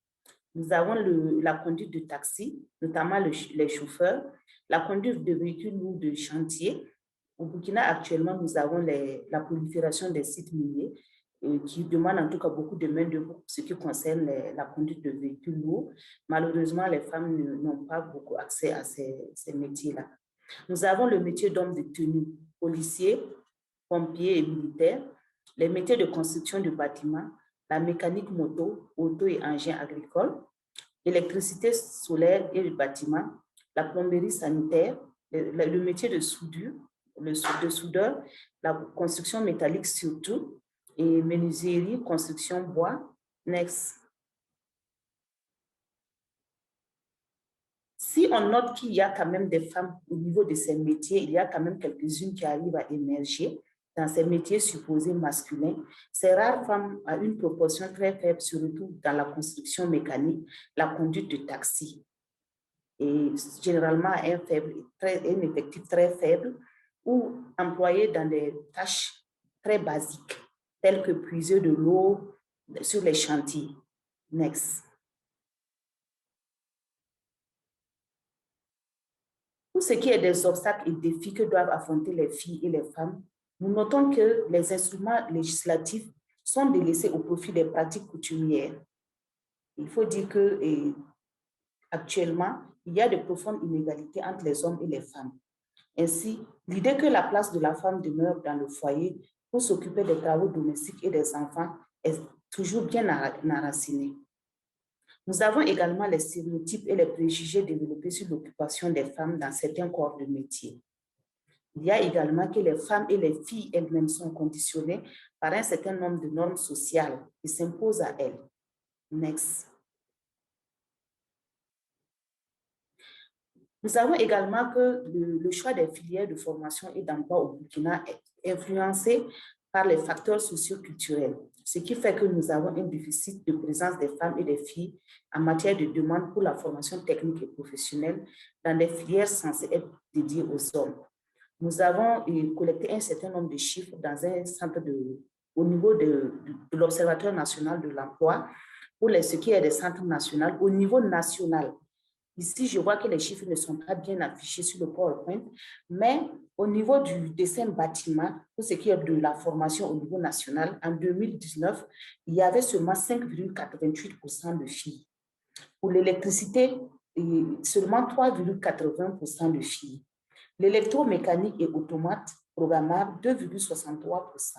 Speaker 10: nous avons la conduite de taxi, notamment les chauffeurs, la conduite de véhicules lourds de chantier. Au Burkina, actuellement, nous avons la prolifération des sites miniers qui demandent en tout cas beaucoup de main-d'œuvre pour ce qui concerne la conduite de véhicules lourds. Malheureusement, les femmes n'ont pas beaucoup accès à ces métiers-là. Nous avons le métier d'homme de tenue, policiers, pompiers et militaires, les métiers de construction de bâtiments, la mécanique moto, auto et engins agricoles, l'électricité solaire et le bâtiment, la plomberie sanitaire, le métier de soudure, de soudeur, la construction métallique surtout, et menuiserie, construction bois. Next. Si on note qu'il y a quand même des femmes au niveau de ces métiers, il y a quand même quelques-unes qui arrivent à émerger dans ces métiers supposés masculins. Ces rares femmes ont une proportion très faible, surtout dans la construction mécanique, la conduite de taxi. Et généralement, un effectif très faible ou employé dans des tâches très basiques, telles que puiser de l'eau sur les chantiers. Next. Pour ce qui est des obstacles et défis que doivent affronter les filles et les femmes, nous notons que les instruments législatifs sont délaissés au profit des pratiques coutumières. Il faut dire que actuellement, il y a de profondes inégalités entre les hommes et les femmes. Ainsi, l'idée que la place de la femme demeure dans le foyer pour s'occuper des travaux domestiques et des enfants est toujours bien enracinée. Nous avons également les stéréotypes et les préjugés développés sur l'occupation des femmes dans certains corps de métier. Il y a également que les femmes et les filles elles-mêmes sont conditionnées par un certain nombre de normes sociales qui s'imposent à elles. Next. Nous avons également que le choix des filières de formation et d'emploi au Burkina est influencé par les facteurs socio-culturels, ce qui fait que nous avons un déficit de présence des femmes et des filles en matière de demande pour la formation technique et professionnelle dans des filières censées être dédiées aux hommes. Nous avons collecté un certain nombre de chiffres dans un centre au niveau de l'Observatoire national de l'emploi pour ce qui est des centres nationaux au niveau national. Ici, je vois que les chiffres ne sont pas bien affichés sur le PowerPoint, mais au niveau du dessin bâtiment, pour ce qui est de la formation au niveau national, en 2019, il y avait seulement 5,88% de filles. Pour l'électricité, seulement 3,80% de filles. L'électromécanique et automate programmable, 2,63%.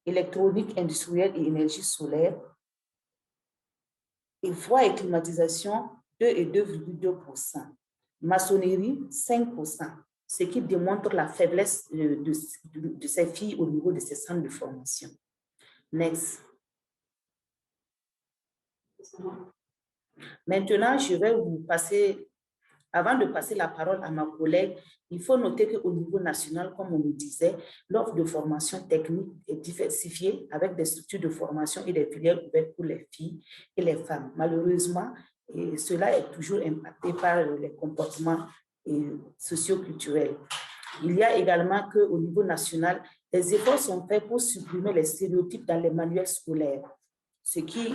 Speaker 10: Électronique industrielle et énergie solaire, et froid et climatisation, 2 et 2,2%. Maçonnerie, 5%, ce qui démontre la faiblesse de ces filles au niveau de ces centres de formation. Next. Maintenant, je vais vous passer, avant de passer la parole à ma collègue, il faut noter qu'au niveau national, comme on le disait, l'offre de formation technique est diversifiée avec des structures de formation et des filières ouvertes pour les filles et les femmes. Malheureusement, et cela est toujours impacté par les comportements socio-culturels. Il y a également qu'au niveau national, des efforts sont faits pour supprimer les stéréotypes dans les manuels scolaires, ce qui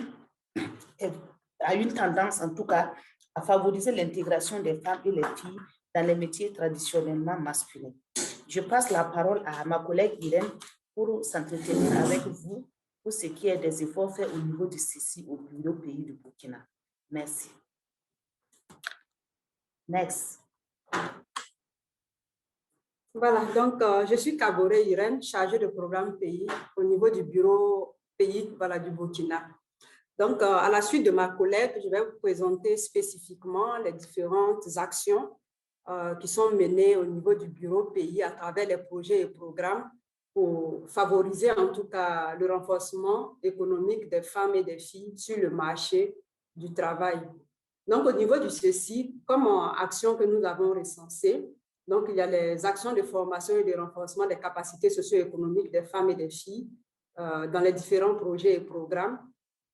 Speaker 10: a une tendance, en tout cas, à favoriser l'intégration des femmes et les filles dans les métiers traditionnellement masculins. Je passe la parole à ma collègue Irène pour s'entretenir avec vous pour ce qui est des efforts faits au niveau de ceci au pays du Burkina. Merci. Next.
Speaker 11: Voilà, donc je suis Kaboré Irène, chargée de programme pays au niveau du bureau pays du Burkina. Donc, à la suite de ma collègue, je vais vous présenter spécifiquement les différentes actions qui sont menées au niveau du bureau pays à travers les projets et programmes pour favoriser en tout cas le renforcement économique des femmes et des filles sur le marché du travail. Donc, au niveau du CECI, comme action que nous avons recensée, donc il y a les actions de formation et de renforcement des capacités socio-économiques des femmes et des filles dans les différents projets et programmes.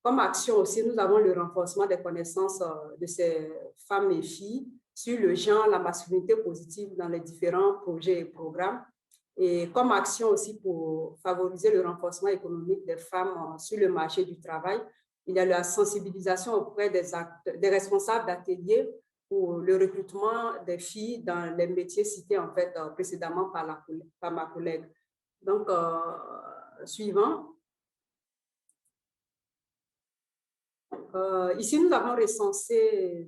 Speaker 11: Comme action aussi, nous avons le renforcement des connaissances de ces femmes et filles sur le genre, la masculinité positive dans les différents projets et programmes. Et comme action aussi pour favoriser le renforcement économique des femmes sur le marché du travail, il y a la sensibilisation auprès des responsables d'ateliers pour le recrutement des filles dans les métiers cités en fait précédemment par ma collègue. Donc, suivant. Ici, nous avons recensé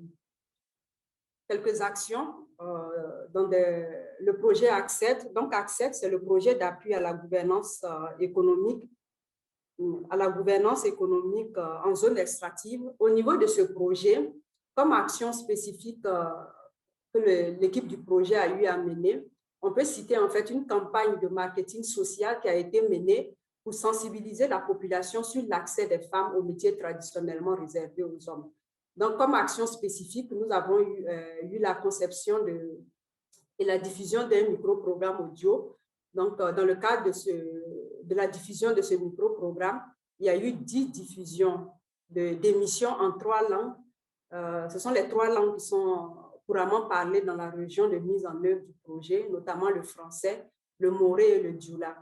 Speaker 11: quelques actions dans le projet ACCED. Donc, ACCED, c'est le projet d'appui à la gouvernance économique en zone extractive. Au niveau de ce projet, comme action spécifique que l'équipe du projet a eu à mener, on peut citer en fait une campagne de marketing social qui a été menée pour sensibiliser la population sur l'accès des femmes aux métiers traditionnellement réservés aux hommes. Donc, comme action spécifique, nous avons eu la conception et la diffusion d'un micro-programme audio. Donc, dans le cadre de la diffusion de ce micro-programme, il y a eu 10 diffusions d'émissions en 3 langues. Ce sont les 3 langues qui sont couramment parlées dans la région de mise en œuvre du projet, notamment le français, le moré et le dioula.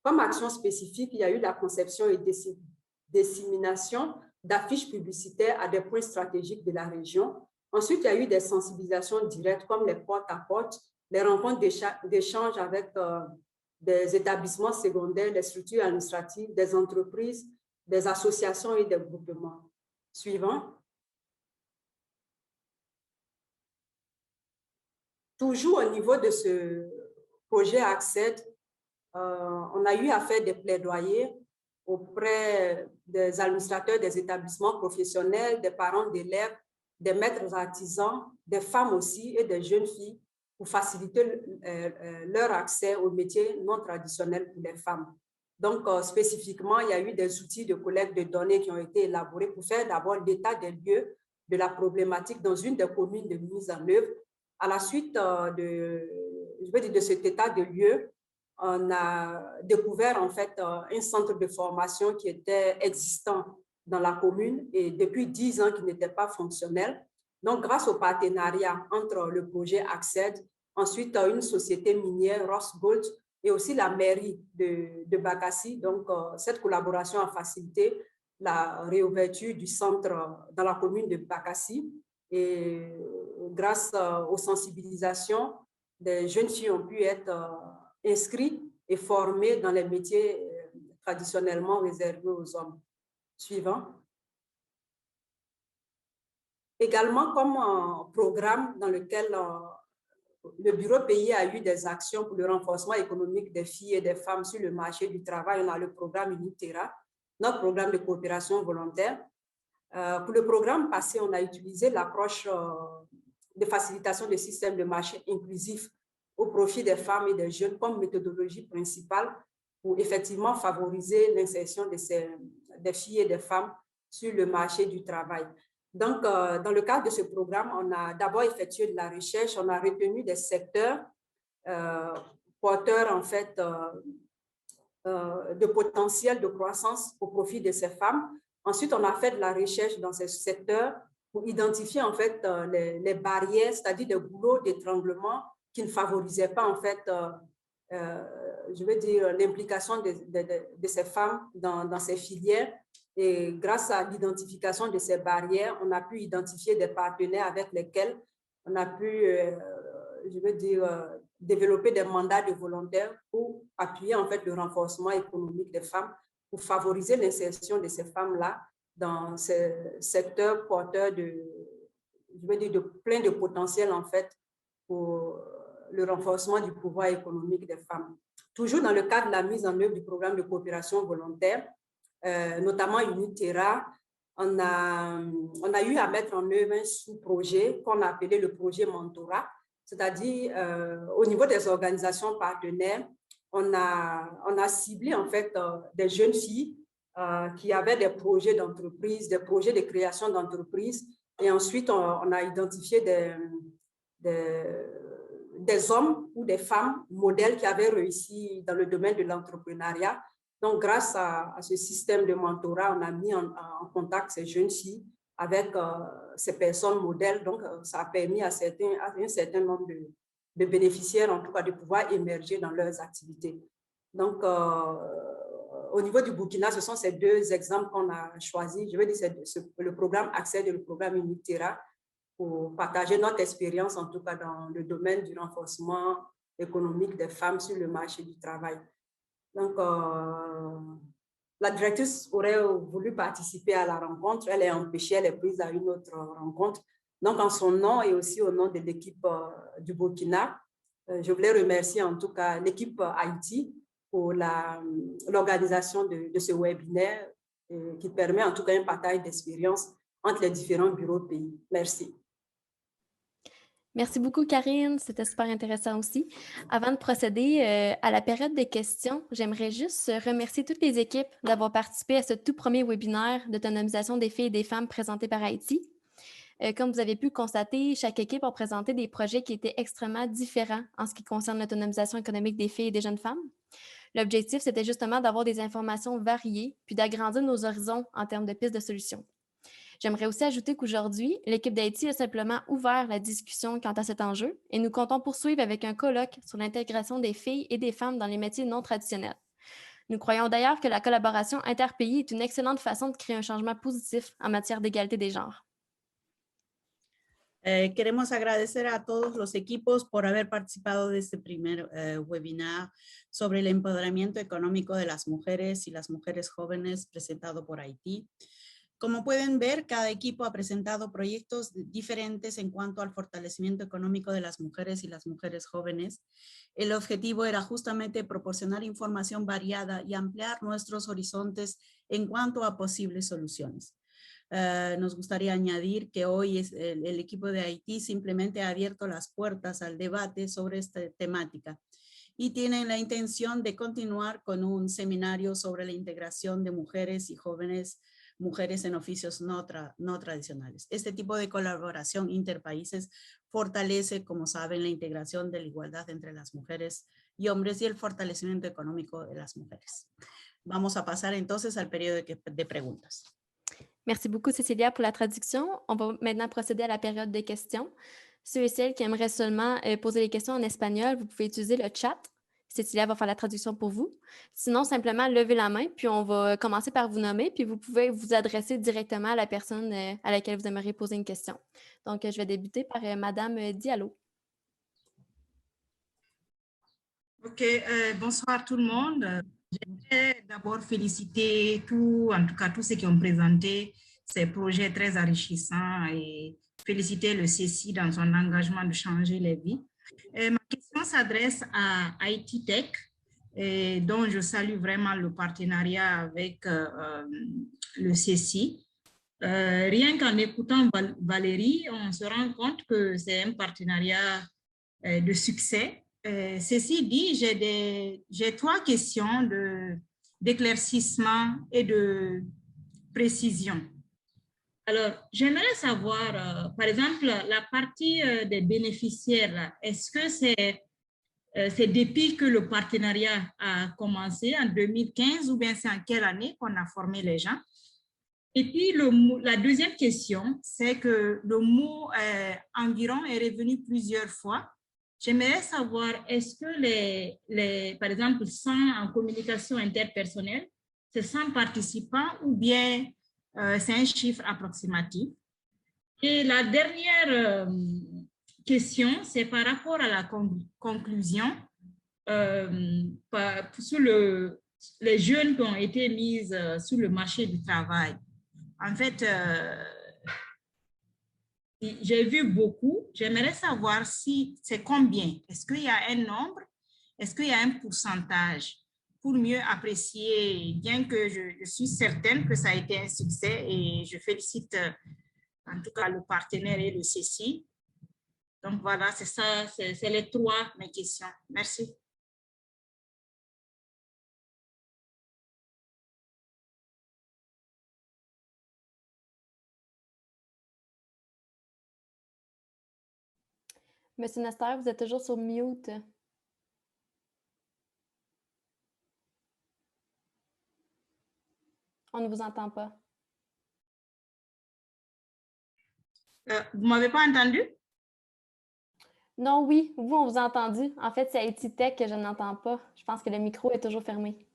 Speaker 11: Comme action spécifique, il y a eu la conception et dissémination d'affiches publicitaires à des points stratégiques de la région. Ensuite, il y a eu des sensibilisations directes comme les porte-à-porte, les rencontres d'échange avec des établissements secondaires, des structures administratives, des entreprises, des associations et des groupements. Suivant. Toujours au niveau de ce projet ACCED, on a eu à faire des plaidoyers auprès des administrateurs des établissements professionnels, des parents d'élèves, des maîtres artisans, des femmes aussi et des jeunes filles pour faciliter leur accès aux métiers non traditionnels pour les femmes. Donc, spécifiquement, il y a eu des outils de collecte de données qui ont été élaborés pour faire d'abord l'état des lieux de la problématique dans une des communes de mise en œuvre. À la suite de cet état de lieu, on a découvert en fait un centre de formation qui était existant dans la commune et depuis 10 ans qui n'était pas fonctionnel. Donc, grâce au partenariat entre le projet ACCED, ensuite une société minière, Rossgold, et aussi la mairie de Bakassi. Donc, cette collaboration a facilité la réouverture du centre dans la commune de Bakassi. Et grâce aux sensibilisations, des jeunes filles ont pu être inscrits et formés dans les métiers traditionnellement réservés aux hommes. Suivant. Également, comme un programme dans lequel le bureau pays a eu des actions pour le renforcement économique des filles et des femmes sur le marché du travail, on a le programme UNITERA, notre programme de coopération volontaire. Pour le programme passé, on a utilisé l'approche de facilitation des systèmes de marché inclusifs au profit des femmes et des jeunes comme méthodologie principale pour effectivement favoriser l'insertion des filles et des femmes sur le marché du travail. Donc, dans le cadre de ce programme, on a d'abord effectué de la recherche, on a retenu des secteurs porteurs en fait de potentiel de croissance au profit de ces femmes. Ensuite, on a fait de la recherche dans ces secteurs pour identifier en fait les barrières, c'est-à-dire des goulots d'étranglement qui ne favorisaient pas en fait, je veux dire, l'implication de ces femmes dans ces filières. Et grâce à l'identification de ces barrières, on a pu identifier des partenaires avec lesquels on a pu, je veux dire, développer des mandats de volontaires pour appuyer en fait le renforcement économique des femmes, pour favoriser l'insertion de ces femmes-là dans ces secteurs porteurs de, je veux dire, de plein de potentiel en fait pour le renforcement du pouvoir économique des femmes. Toujours dans le cadre de la mise en œuvre du programme de coopération volontaire, notamment UNITERA, on a eu à mettre en œuvre un sous-projet qu'on a appelé le projet Mentorat, c'est-à-dire au niveau des organisations partenaires, on a ciblé en fait des jeunes filles qui avaient des projets d'entreprise, des projets de création d'entreprise, et ensuite on a identifié des hommes ou des femmes modèles qui avaient réussi dans le domaine de l'entrepreneuriat. Donc, grâce à ce système de mentorat, on a mis en contact ces jeunes filles avec ces personnes modèles. Donc, ça a permis à un certain nombre de bénéficiaires, en tout cas, de pouvoir émerger dans leurs activités. Donc, au niveau du Burkina, ce sont ces deux exemples qu'on a choisis. Je veux dire, c'est le programme Accès et le programme UNITERA pour partager notre expérience, en tout cas dans le domaine du renforcement économique des femmes sur le marché du travail. Donc, la directrice aurait voulu participer à la rencontre. Elle est empêchée, elle est prise à une autre rencontre. Donc, en son nom et aussi au nom de l'équipe du Burkina, je voulais remercier en tout cas l'équipe Haïti pour l'organisation de ce webinaire qui permet en tout cas un partage d'expérience entre les différents bureaux de pays. Merci.
Speaker 1: Merci beaucoup, Karine. C'était super intéressant aussi. Avant de procéder à la période des questions, j'aimerais juste remercier toutes les équipes d'avoir participé à ce tout premier webinaire d'autonomisation des filles et des femmes présenté par Haïti. Comme vous avez pu le constater, chaque équipe a présenté des projets qui étaient extrêmement différents en ce qui concerne l'autonomisation économique des filles et des jeunes femmes. L'objectif, c'était justement d'avoir des informations variées puis d'agrandir nos horizons en termes de pistes de solutions. J'aimerais aussi ajouter qu'aujourd'hui, l'équipe d'Haïti a simplement ouvert la discussion quant à cet enjeu et nous comptons poursuivre avec un colloque sur l'intégration des filles et des femmes dans les métiers non traditionnels. Nous croyons d'ailleurs que la collaboration interpays est une excellente façon de créer un changement positif en matière d'égalité des genres.
Speaker 2: Queremos agradecer a todos los equipos por haber participado de este primer webinar sobre el empoderamiento económico de las mujeres y las mujeres jóvenes presentado por Haití. Como pueden ver, cada equipo ha presentado proyectos diferentes en cuanto al fortalecimiento económico de las mujeres y las mujeres jóvenes. El objetivo era justamente proporcionar información variada y ampliar nuestros horizontes en cuanto a posibles soluciones. Nos gustaría añadir que hoy el equipo de Haití simplemente ha abierto las puertas al debate sobre esta temática y tienen la intención de continuar con un seminario sobre la integración de mujeres y jóvenes mujeres en oficios no tradicionales. Este tipo de colaboración interpaíses fortalece, como saben, la integración de la igualdad entre las mujeres y hombres y el fortalecimiento económico de las mujeres. Vamos a pasar entonces al periodo de preguntas.
Speaker 1: Merci beaucoup, Cécilia, pour la traduction. On va maintenant procéder à la période des questions. Ceux et celles qui aimeraient seulement poser les questions en espagnol, vous pouvez utiliser le chat. Cécilia va faire la traduction pour vous. Sinon, simplement levez la main, puis on va commencer par vous nommer, puis vous pouvez vous adresser directement à la personne à laquelle vous aimeriez poser une question. Donc, je vais débuter par Madame Diallo.
Speaker 12: OK, bonsoir tout le monde. J'aimerais d'abord féliciter en tout cas tous ceux qui ont présenté ces projets très enrichissants et féliciter le CECI dans son engagement de changer les vies. Ma question s'adresse à Haïti Tech, dont je salue vraiment le partenariat avec le CECI. Rien qu'en écoutant Valérie, on se rend compte que c'est un partenariat de succès. Ceci dit, j'ai 3 questions d'éclaircissement et de précision. Alors, j'aimerais savoir, par exemple, la partie des bénéficiaires, est-ce que c'est depuis que le partenariat a commencé en 2015 ou bien c'est en quelle année qu'on a formé les gens? Et puis, la deuxième question, c'est que le mot environ est revenu plusieurs fois. J'aimerais savoir, est-ce que par exemple, 100 en communication interpersonnelle, c'est 100 participants ou bien c'est un chiffre approximatif? Et la dernière question, c'est par rapport à la conclusion sur les jeunes qui ont été mis sur le marché du travail. En fait, j'ai vu beaucoup. J'aimerais savoir si c'est combien. Est-ce qu'il y a un nombre? Est-ce qu'il y a un pourcentage pour mieux apprécier, bien que je suis certaine que ça a été un succès et je félicite en tout cas le partenaire et le CECI. Donc voilà, c'est ça, c'est les trois mes questions. Merci.
Speaker 1: Monsieur Nestor, vous êtes toujours sur mute. On ne vous entend pas.
Speaker 12: Vous ne m'avez pas entendu?
Speaker 1: Non, oui, vous, on vous a entendu. En fait, c'est Haïti Tech que je n'entends pas. Je pense que le micro est toujours fermé.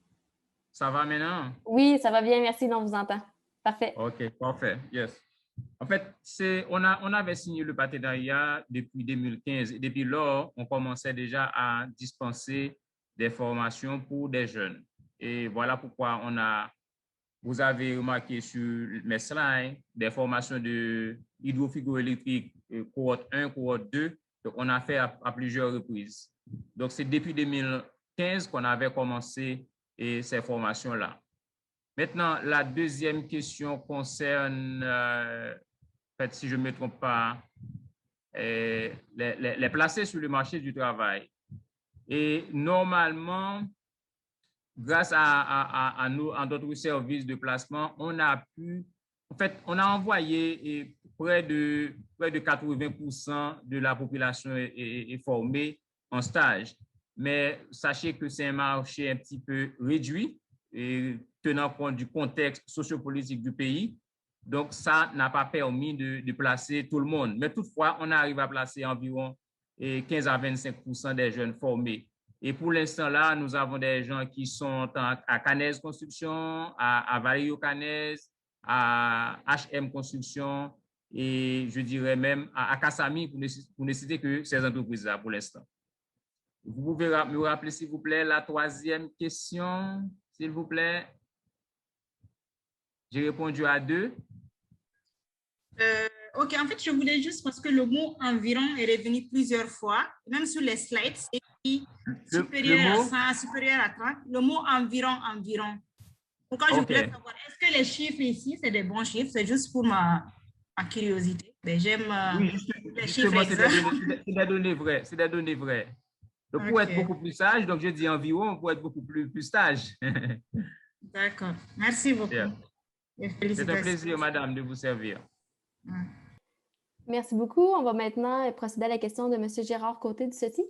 Speaker 4: Ça va maintenant?
Speaker 1: Oui, ça va bien, merci, on vous entend. Parfait.
Speaker 4: OK, parfait. Yes. En fait, on avait signé le partenariat depuis 2015 et depuis lors, on commençait déjà à dispenser des formations pour des jeunes. Et voilà pourquoi vous avez remarqué sur mes slides des formations de hydrofrigo-électrique cohorte 1, cohorte 2. Donc, on a fait à plusieurs reprises. Donc, c'est depuis 2015 qu'on avait commencé ces formations-là. Maintenant, la deuxième question concerne, en fait, si je ne me trompe pas, les placer sur le marché du travail. Et normalement, grâce à notre service de placement, on a envoyé près de 80% de la population est formée en stage. Mais sachez que c'est un marché un petit peu réduit, et tenant compte du contexte sociopolitique du pays. Donc, ça n'a pas permis de placer tout le monde. Mais toutefois, on arrive à placer environ 15 à 25% des jeunes formés. Et pour l'instant, là, nous avons des gens qui sont à Canès Construction, à Valeo Canès, à HM Construction et je dirais même à Kassami, pour ne citer que ces entreprises-là pour l'instant. Vous pouvez me rappeler, s'il vous plaît, la troisième question, s'il vous plaît. J'ai répondu à 2.
Speaker 12: OK, en fait, je voulais juste, parce que le mot environ est revenu plusieurs fois, même sur les slides, c'est supérieur à 100, supérieur à 30. Le mot environ. Pourquoi je voulais savoir, est-ce que les chiffres ici, c'est des bons chiffres? C'est juste pour ma curiosité. J'aime les chiffres exacts.
Speaker 4: C'est des données vraies. C'est des données vraies. Donc, pour être beaucoup plus sage, donc je dis environ, pour être beaucoup plus sage.
Speaker 12: D'accord. Merci beaucoup.
Speaker 4: Yeah. C'est un plaisir, madame, de vous servir.
Speaker 1: Merci beaucoup. On va maintenant procéder à la question de M. Gérard Côté du CETI.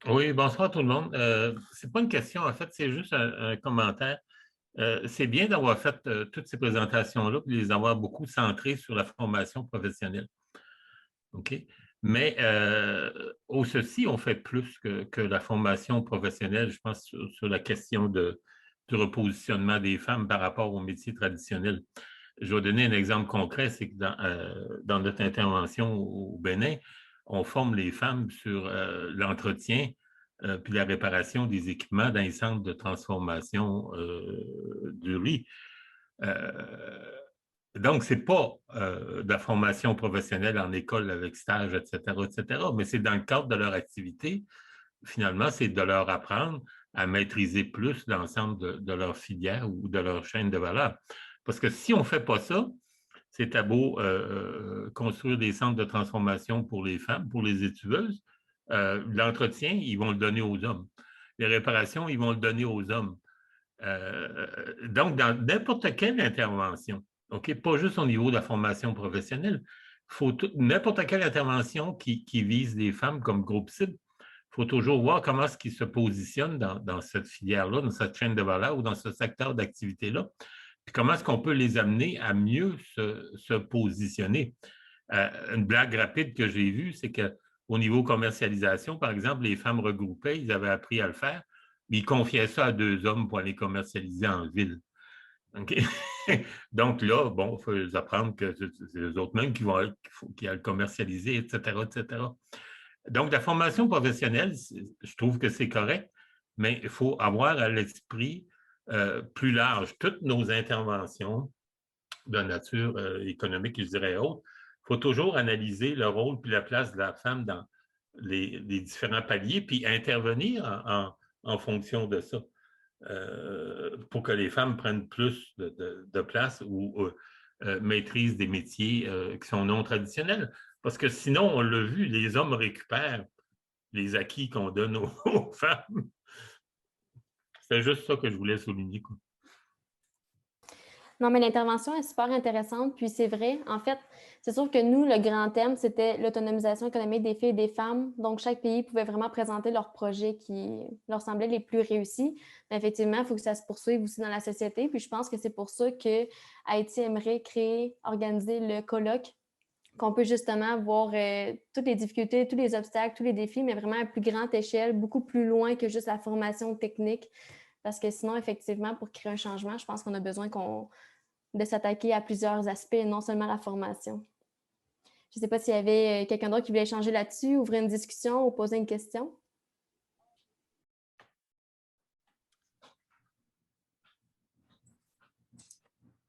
Speaker 13: Oui, bonsoir tout le monde. Ce n'est pas une question, en fait, c'est juste un commentaire. C'est bien d'avoir fait toutes ces présentations-là et de les avoir beaucoup centrées sur la formation professionnelle. OK? Mais au ceci, on fait plus que la formation professionnelle, je pense, sur la question du repositionnement des femmes par rapport aux métiers traditionnels. Je vais donner un exemple concret, c'est que dans notre intervention au Bénin, on forme les femmes sur l'entretien puis la réparation des équipements dans les centres de transformation du riz. Donc, ce n'est pas de la formation professionnelle en école avec stage, etc., mais c'est dans le cadre de leur activité. Finalement, c'est de leur apprendre à maîtriser plus l'ensemble de leur filière ou de leur chaîne de valeur. Parce que si on ne fait pas ça, c'est à beau construire des centres de transformation pour les femmes, pour les étudieuses. L'entretien, ils vont le donner aux hommes. Les réparations, ils vont le donner aux hommes. Donc, dans n'importe quelle intervention, OK, pas juste au niveau de la formation professionnelle, n'importe quelle intervention qui vise les femmes comme groupe cible, il faut toujours voir comment est-ce qu'ils se positionnent dans cette filière-là, dans cette chaîne de valeur ou dans ce secteur d'activité-là. Puis comment est-ce qu'on peut les amener à mieux se positionner. Une blague rapide que j'ai vue, c'est qu'au niveau commercialisation, par exemple, les femmes regroupées, ils avaient appris à le faire, mais ils confiaient ça à 2 hommes pour aller commercialiser en ville. Okay? Donc là, bon, il faut les apprendre que c'est eux autres mêmes qui vont le commercialiser, etc., etc. Donc, la formation professionnelle, je trouve que c'est correct, mais il faut avoir à l'esprit plus large. Toutes nos interventions de nature économique, je dirais autre, il faut toujours analyser le rôle puis la place de la femme dans les différents paliers, puis intervenir en fonction de ça, pour que les femmes prennent plus de place ou maîtrisent des métiers qui sont non traditionnels. Parce que sinon, on l'a vu, les hommes récupèrent les acquis qu'on donne aux femmes. C'est juste ça que je voulais souligner, quoi.
Speaker 1: Non, mais l'intervention est super intéressante, puis c'est vrai. En fait, c'est sûr que nous, le grand thème, c'était l'autonomisation économique des filles et des femmes. Donc, chaque pays pouvait vraiment présenter leurs projets qui leur semblaient les plus réussis. Mais effectivement, il faut que ça se poursuive aussi dans la société. Puis je pense que c'est pour ça que Haïti aimerait organiser le colloque, qu'on peut justement voir toutes les difficultés, tous les obstacles, tous les défis, mais vraiment à plus grande échelle, beaucoup plus loin que juste la formation technique. Parce que sinon, effectivement, pour créer un changement, je pense qu'on a besoin de s'attaquer à plusieurs aspects, non seulement la formation. Je ne sais pas s'il y avait quelqu'un d'autre qui voulait échanger là-dessus, ouvrir une discussion ou poser une question.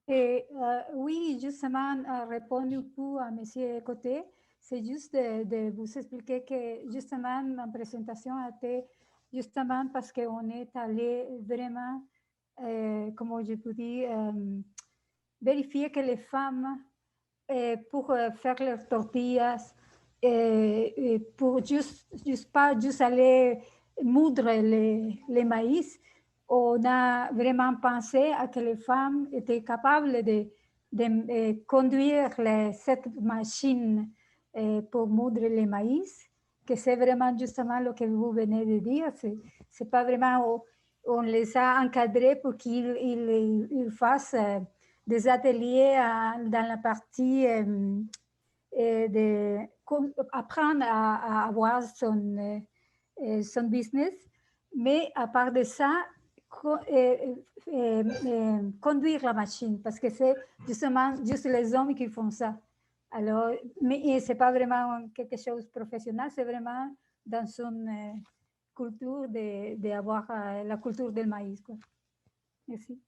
Speaker 6: Oui, justement, répondre un peu à M. Côté, c'est juste de vous expliquer que justement, ma présentation a été justement parce qu'on est allé vraiment, comment je peux dire, vérifier que les femmes, pour faire leurs tortillas, pour pas juste aller moudre les maïs, on a vraiment pensé à que les femmes étaient capables de conduire cette machine pour moudre les maïs, que c'est vraiment justement ce que vous venez de dire. C'est pas vraiment, on les a encadrés pour qu'ils fassent des ateliers dans la partie apprendre à avoir son business, mais à part de ça, conduire la machine, parce que c'est justement juste les hommes qui font ça. Alors, mais c'est pas vraiment quelque chose de professionnel, c'est vraiment dans son culture d'avoir la culture du maïs, quoi. Merci.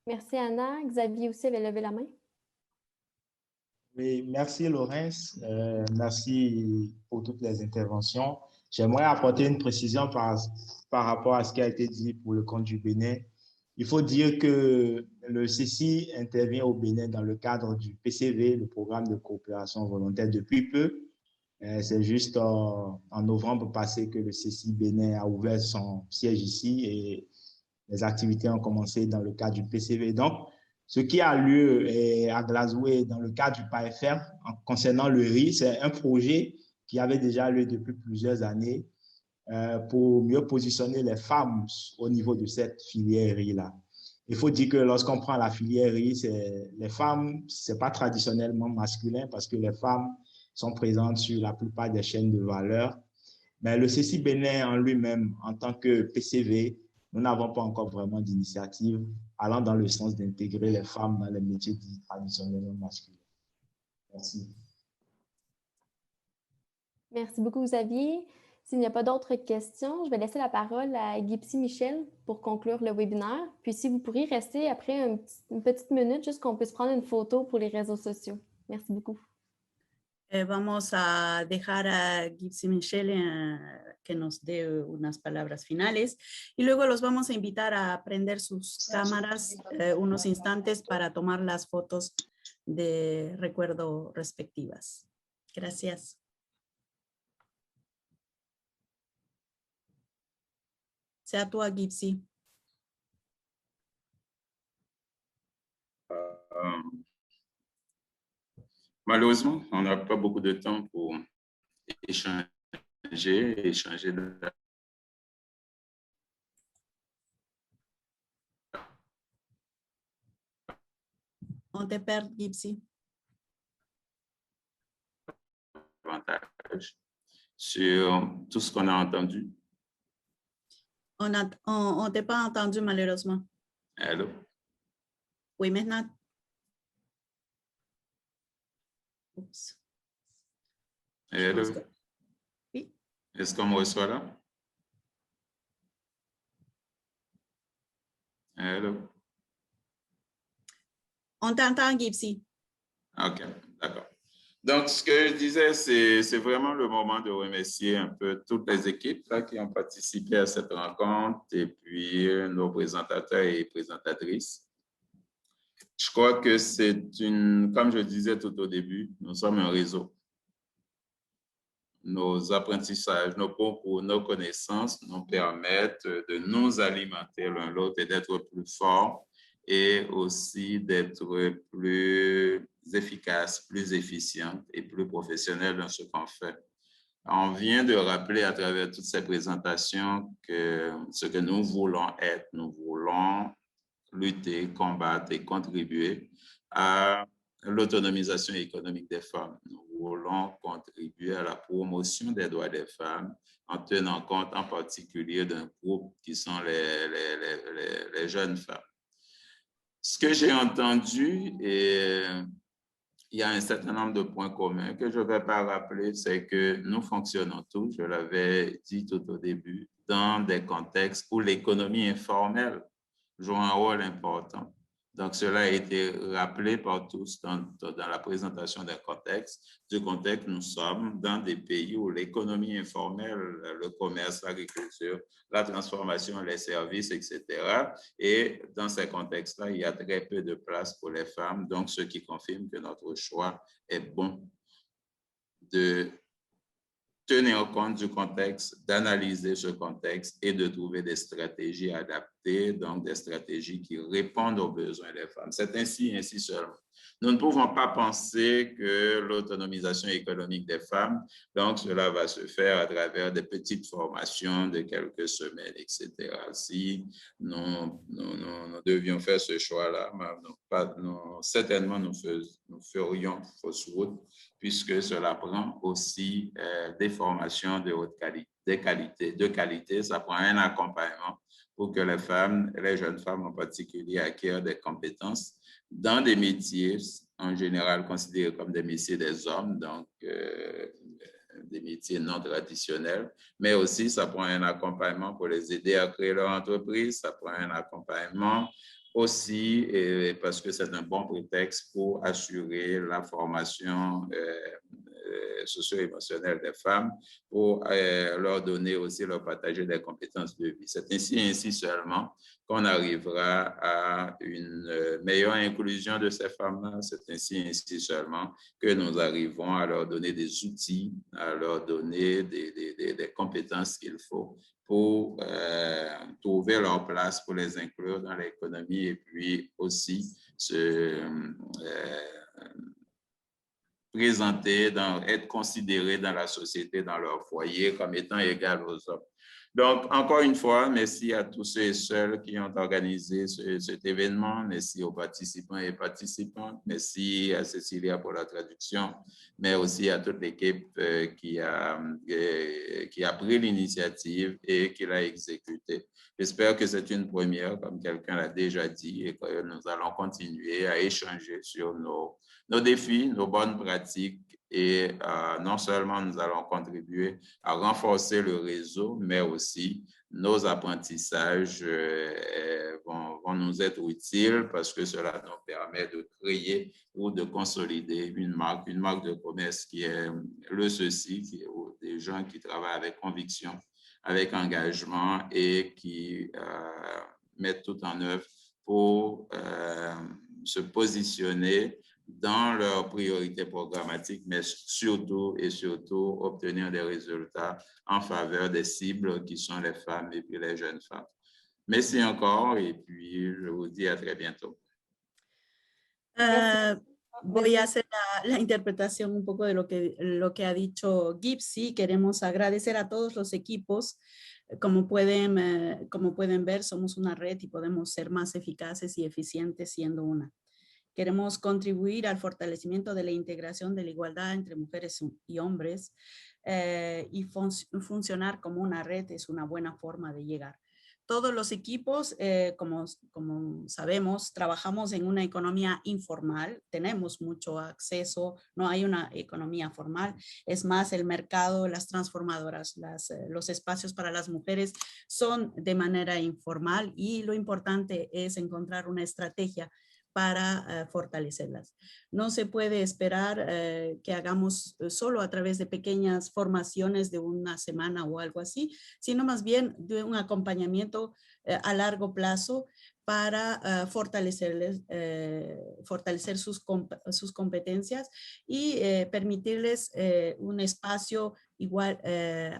Speaker 1: Merci, Anna. Xavier aussi avait levé la main.
Speaker 9: Oui, merci Laurence, merci pour toutes les interventions. J'aimerais apporter une précision par rapport à ce qui a été dit pour le compte du Bénin. Il faut dire que le CECI intervient au Bénin dans le cadre du PCV, le programme de coopération volontaire, depuis peu. C'est juste en novembre passé que le CECI Bénin a ouvert son siège ici et les activités ont commencé dans le cadre du PCV. Donc, ce qui a lieu à Glasgow dans le cadre du PAFR concernant le riz, c'est un projet qui avait déjà lieu depuis plusieurs années pour mieux positionner les femmes au niveau de cette filière riz-là. Il faut dire que lorsqu'on prend la filière riz, les femmes, ce n'est pas traditionnellement masculin parce que les femmes sont présentes sur la plupart des chaînes de valeur. Mais le CECI Bénin en lui-même, en tant que PCV, nous n'avons pas encore vraiment d'initiative allant dans le sens d'intégrer les femmes dans les métiers dits traditionnellement masculins. Merci.
Speaker 1: Merci beaucoup, Xavier. S'il n'y a pas d'autres questions, je vais laisser la parole à Gipsy Michel pour conclure le webinaire. Puis si vous pourriez rester après une petite minute, juste qu'on puisse prendre une photo pour les réseaux sociaux. Merci beaucoup.
Speaker 2: Vamos a dejar a Gipsy Michel que nos dé unas palabras finales y luego los vamos a invitar a prender sus cámaras unos instantes para tomar las fotos de recuerdo respectivas. Gracias. C'est à toi, Gipsy.
Speaker 3: Malheureusement, on n'a pas beaucoup de temps pour échanger de
Speaker 2: On te perd, Gipsy.
Speaker 3: Davantage sur tout ce qu'on a entendu.
Speaker 2: On ne t'a pas entendu, malheureusement.
Speaker 3: Allô?
Speaker 2: Oui, maintenant. Oups.
Speaker 3: Allô?
Speaker 2: Oui.
Speaker 3: Est-ce qu'on me reçoit là? Hello.
Speaker 2: On t'entend, Gipsy.
Speaker 3: OK, d'accord. Donc, ce que je disais, c'est vraiment le moment de remercier un peu toutes les équipes là, qui ont participé à cette rencontre et puis nos présentateurs et présentatrices. Je crois que c'est comme je disais tout au début, nous sommes un réseau. Nos apprentissages, nos concours, nos connaissances nous permettent de nous alimenter l'un l'autre et d'être plus forts et aussi d'être plus efficaces, plus efficients et plus professionnels dans ce qu'on fait. On vient de rappeler à travers toutes ces présentations que ce que nous voulons être, nous voulons lutter, combattre et contribuer à l'autonomisation économique des femmes. Nous voulons contribuer à la promotion des droits des femmes en tenant compte en particulier d'un groupe qui sont les jeunes femmes. Ce que j'ai entendu, et il y a un certain nombre de points communs que je ne vais pas rappeler, c'est que nous fonctionnons tous, je l'avais dit tout au début, dans des contextes où l'économie informelle joue un rôle important. Donc, cela a été rappelé par tous dans la présentation du contexte. Nous sommes dans des pays où l'économie informelle, le commerce, l'agriculture, la transformation, les services, etc. Et dans ces contextes-là, il y a très peu de place pour les femmes. Donc, ce qui confirme que notre choix est bon de tenir compte du contexte, d'analyser ce contexte et de trouver des stratégies adaptées, donc des stratégies qui répondent aux besoins des femmes. C'est ainsi seulement. Nous ne pouvons pas penser que l'autonomisation économique des femmes, donc cela va se faire à travers des petites formations de quelques semaines, etc. Si nous devions faire ce choix-là, certainement nous ferions fausse route, puisque cela prend aussi des formations de haute qualité, de qualité. Ça prend un accompagnement pour que les femmes, les jeunes femmes en particulier, acquièrent des compétences dans des métiers en général considérés comme des métiers des hommes, donc des métiers non traditionnels, mais aussi ça prend un accompagnement pour les aider à créer leur entreprise, ça prend un accompagnement aussi, parce que c'est un bon prétexte pour assurer la formation socio-émotionnelle des femmes, pour leur donner aussi, leur partager des compétences de vie. C'est ainsi seulement qu'on arrivera à une meilleure inclusion de ces femmes-là. C'est ainsi seulement que nous arrivons à leur donner des outils, à leur donner des compétences qu'il faut pour trouver leur place, pour les inclure dans l'économie et puis aussi présenter, être considérés dans la société, dans leur foyer, comme étant égales aux hommes. Donc, encore une fois, merci à tous ceux et celles qui ont organisé cet événement. Merci aux participants et participantes. Merci à Cécilia pour la traduction, mais aussi à toute l'équipe qui a pris l'initiative et qui l'a exécutée. J'espère que c'est une première, comme quelqu'un l'a déjà dit, et que nous allons continuer à échanger sur nos défis, nos bonnes pratiques, et non seulement nous allons contribuer à renforcer le réseau, mais aussi nos apprentissages vont nous être utiles parce que cela nous permet de créer ou de consolider une marque de commerce qui est le ceci, qui est des gens qui travaillent avec conviction, avec engagement et qui mettent tout en œuvre pour se positionner dans leurs priorités programmatiques, mais surtout obtenir des résultats en faveur des cibles qui sont les femmes et puis les jeunes femmes. Merci encore et puis je vous dis à très bientôt.
Speaker 2: Voy a hacer la interpretación un poco de lo que ha dicho Gipsy. Queremos agradecer a todos los equipos. Como pueden ver, somos una red y podemos ser más eficaces y eficientes siendo una. Queremos contribuir al fortalecimiento de la integración de la igualdad entre mujeres y hombres y funcionar como una red es una buena forma de llegar. Todos los equipos, como sabemos, trabajamos en una economía informal, tenemos mucho acceso, no hay una economía formal, es más el mercado, las transformadoras, los espacios para las mujeres son de manera informal y lo importante es encontrar una estrategia para fortalecerlas. No se puede esperar que hagamos solo a través de pequeñas formaciones de una semana o algo así, sino más bien de un acompañamiento a largo plazo para fortalecerles, fortalecer sus competencias y permitirles un espacio igual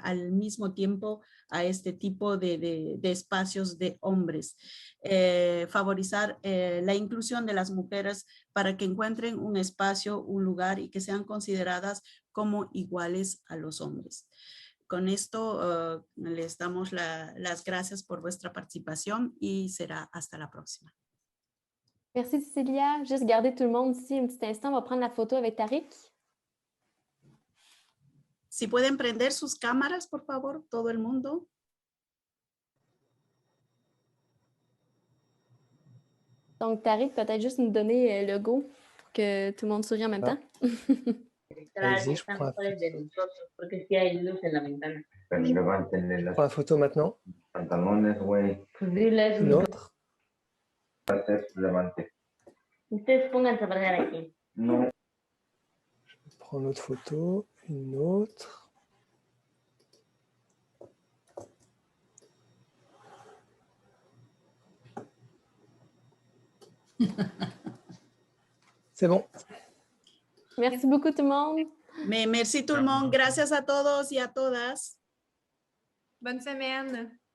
Speaker 2: al mismo tiempo a este tipo de espacios de hombres. Favorizar la inclusión de las mujeres para que encuentren un espacio, un lugar y que sean consideradas como iguales a los hombres. Con esto les damos las gracias por vuestra participación y será hasta la próxima.
Speaker 1: Merci Cecilia. Juste garder tout le monde ici un petit instant. On va prendre la photo avec Tariq.
Speaker 2: Si pueden prender sus cámaras, por favor, todo el mundo.
Speaker 1: Donc, Tariq, peut-être juste nous donner le go pour que tout le monde sourie en même temps.
Speaker 14: Allez-y, je prends la photo maintenant. Une autre. Je prends l'autre photo, une autre. C'est bon.
Speaker 1: Merci beaucoup tout le monde.
Speaker 2: Merci tout le monde. Gracias a todos y a todas.
Speaker 15: Bonne semaine.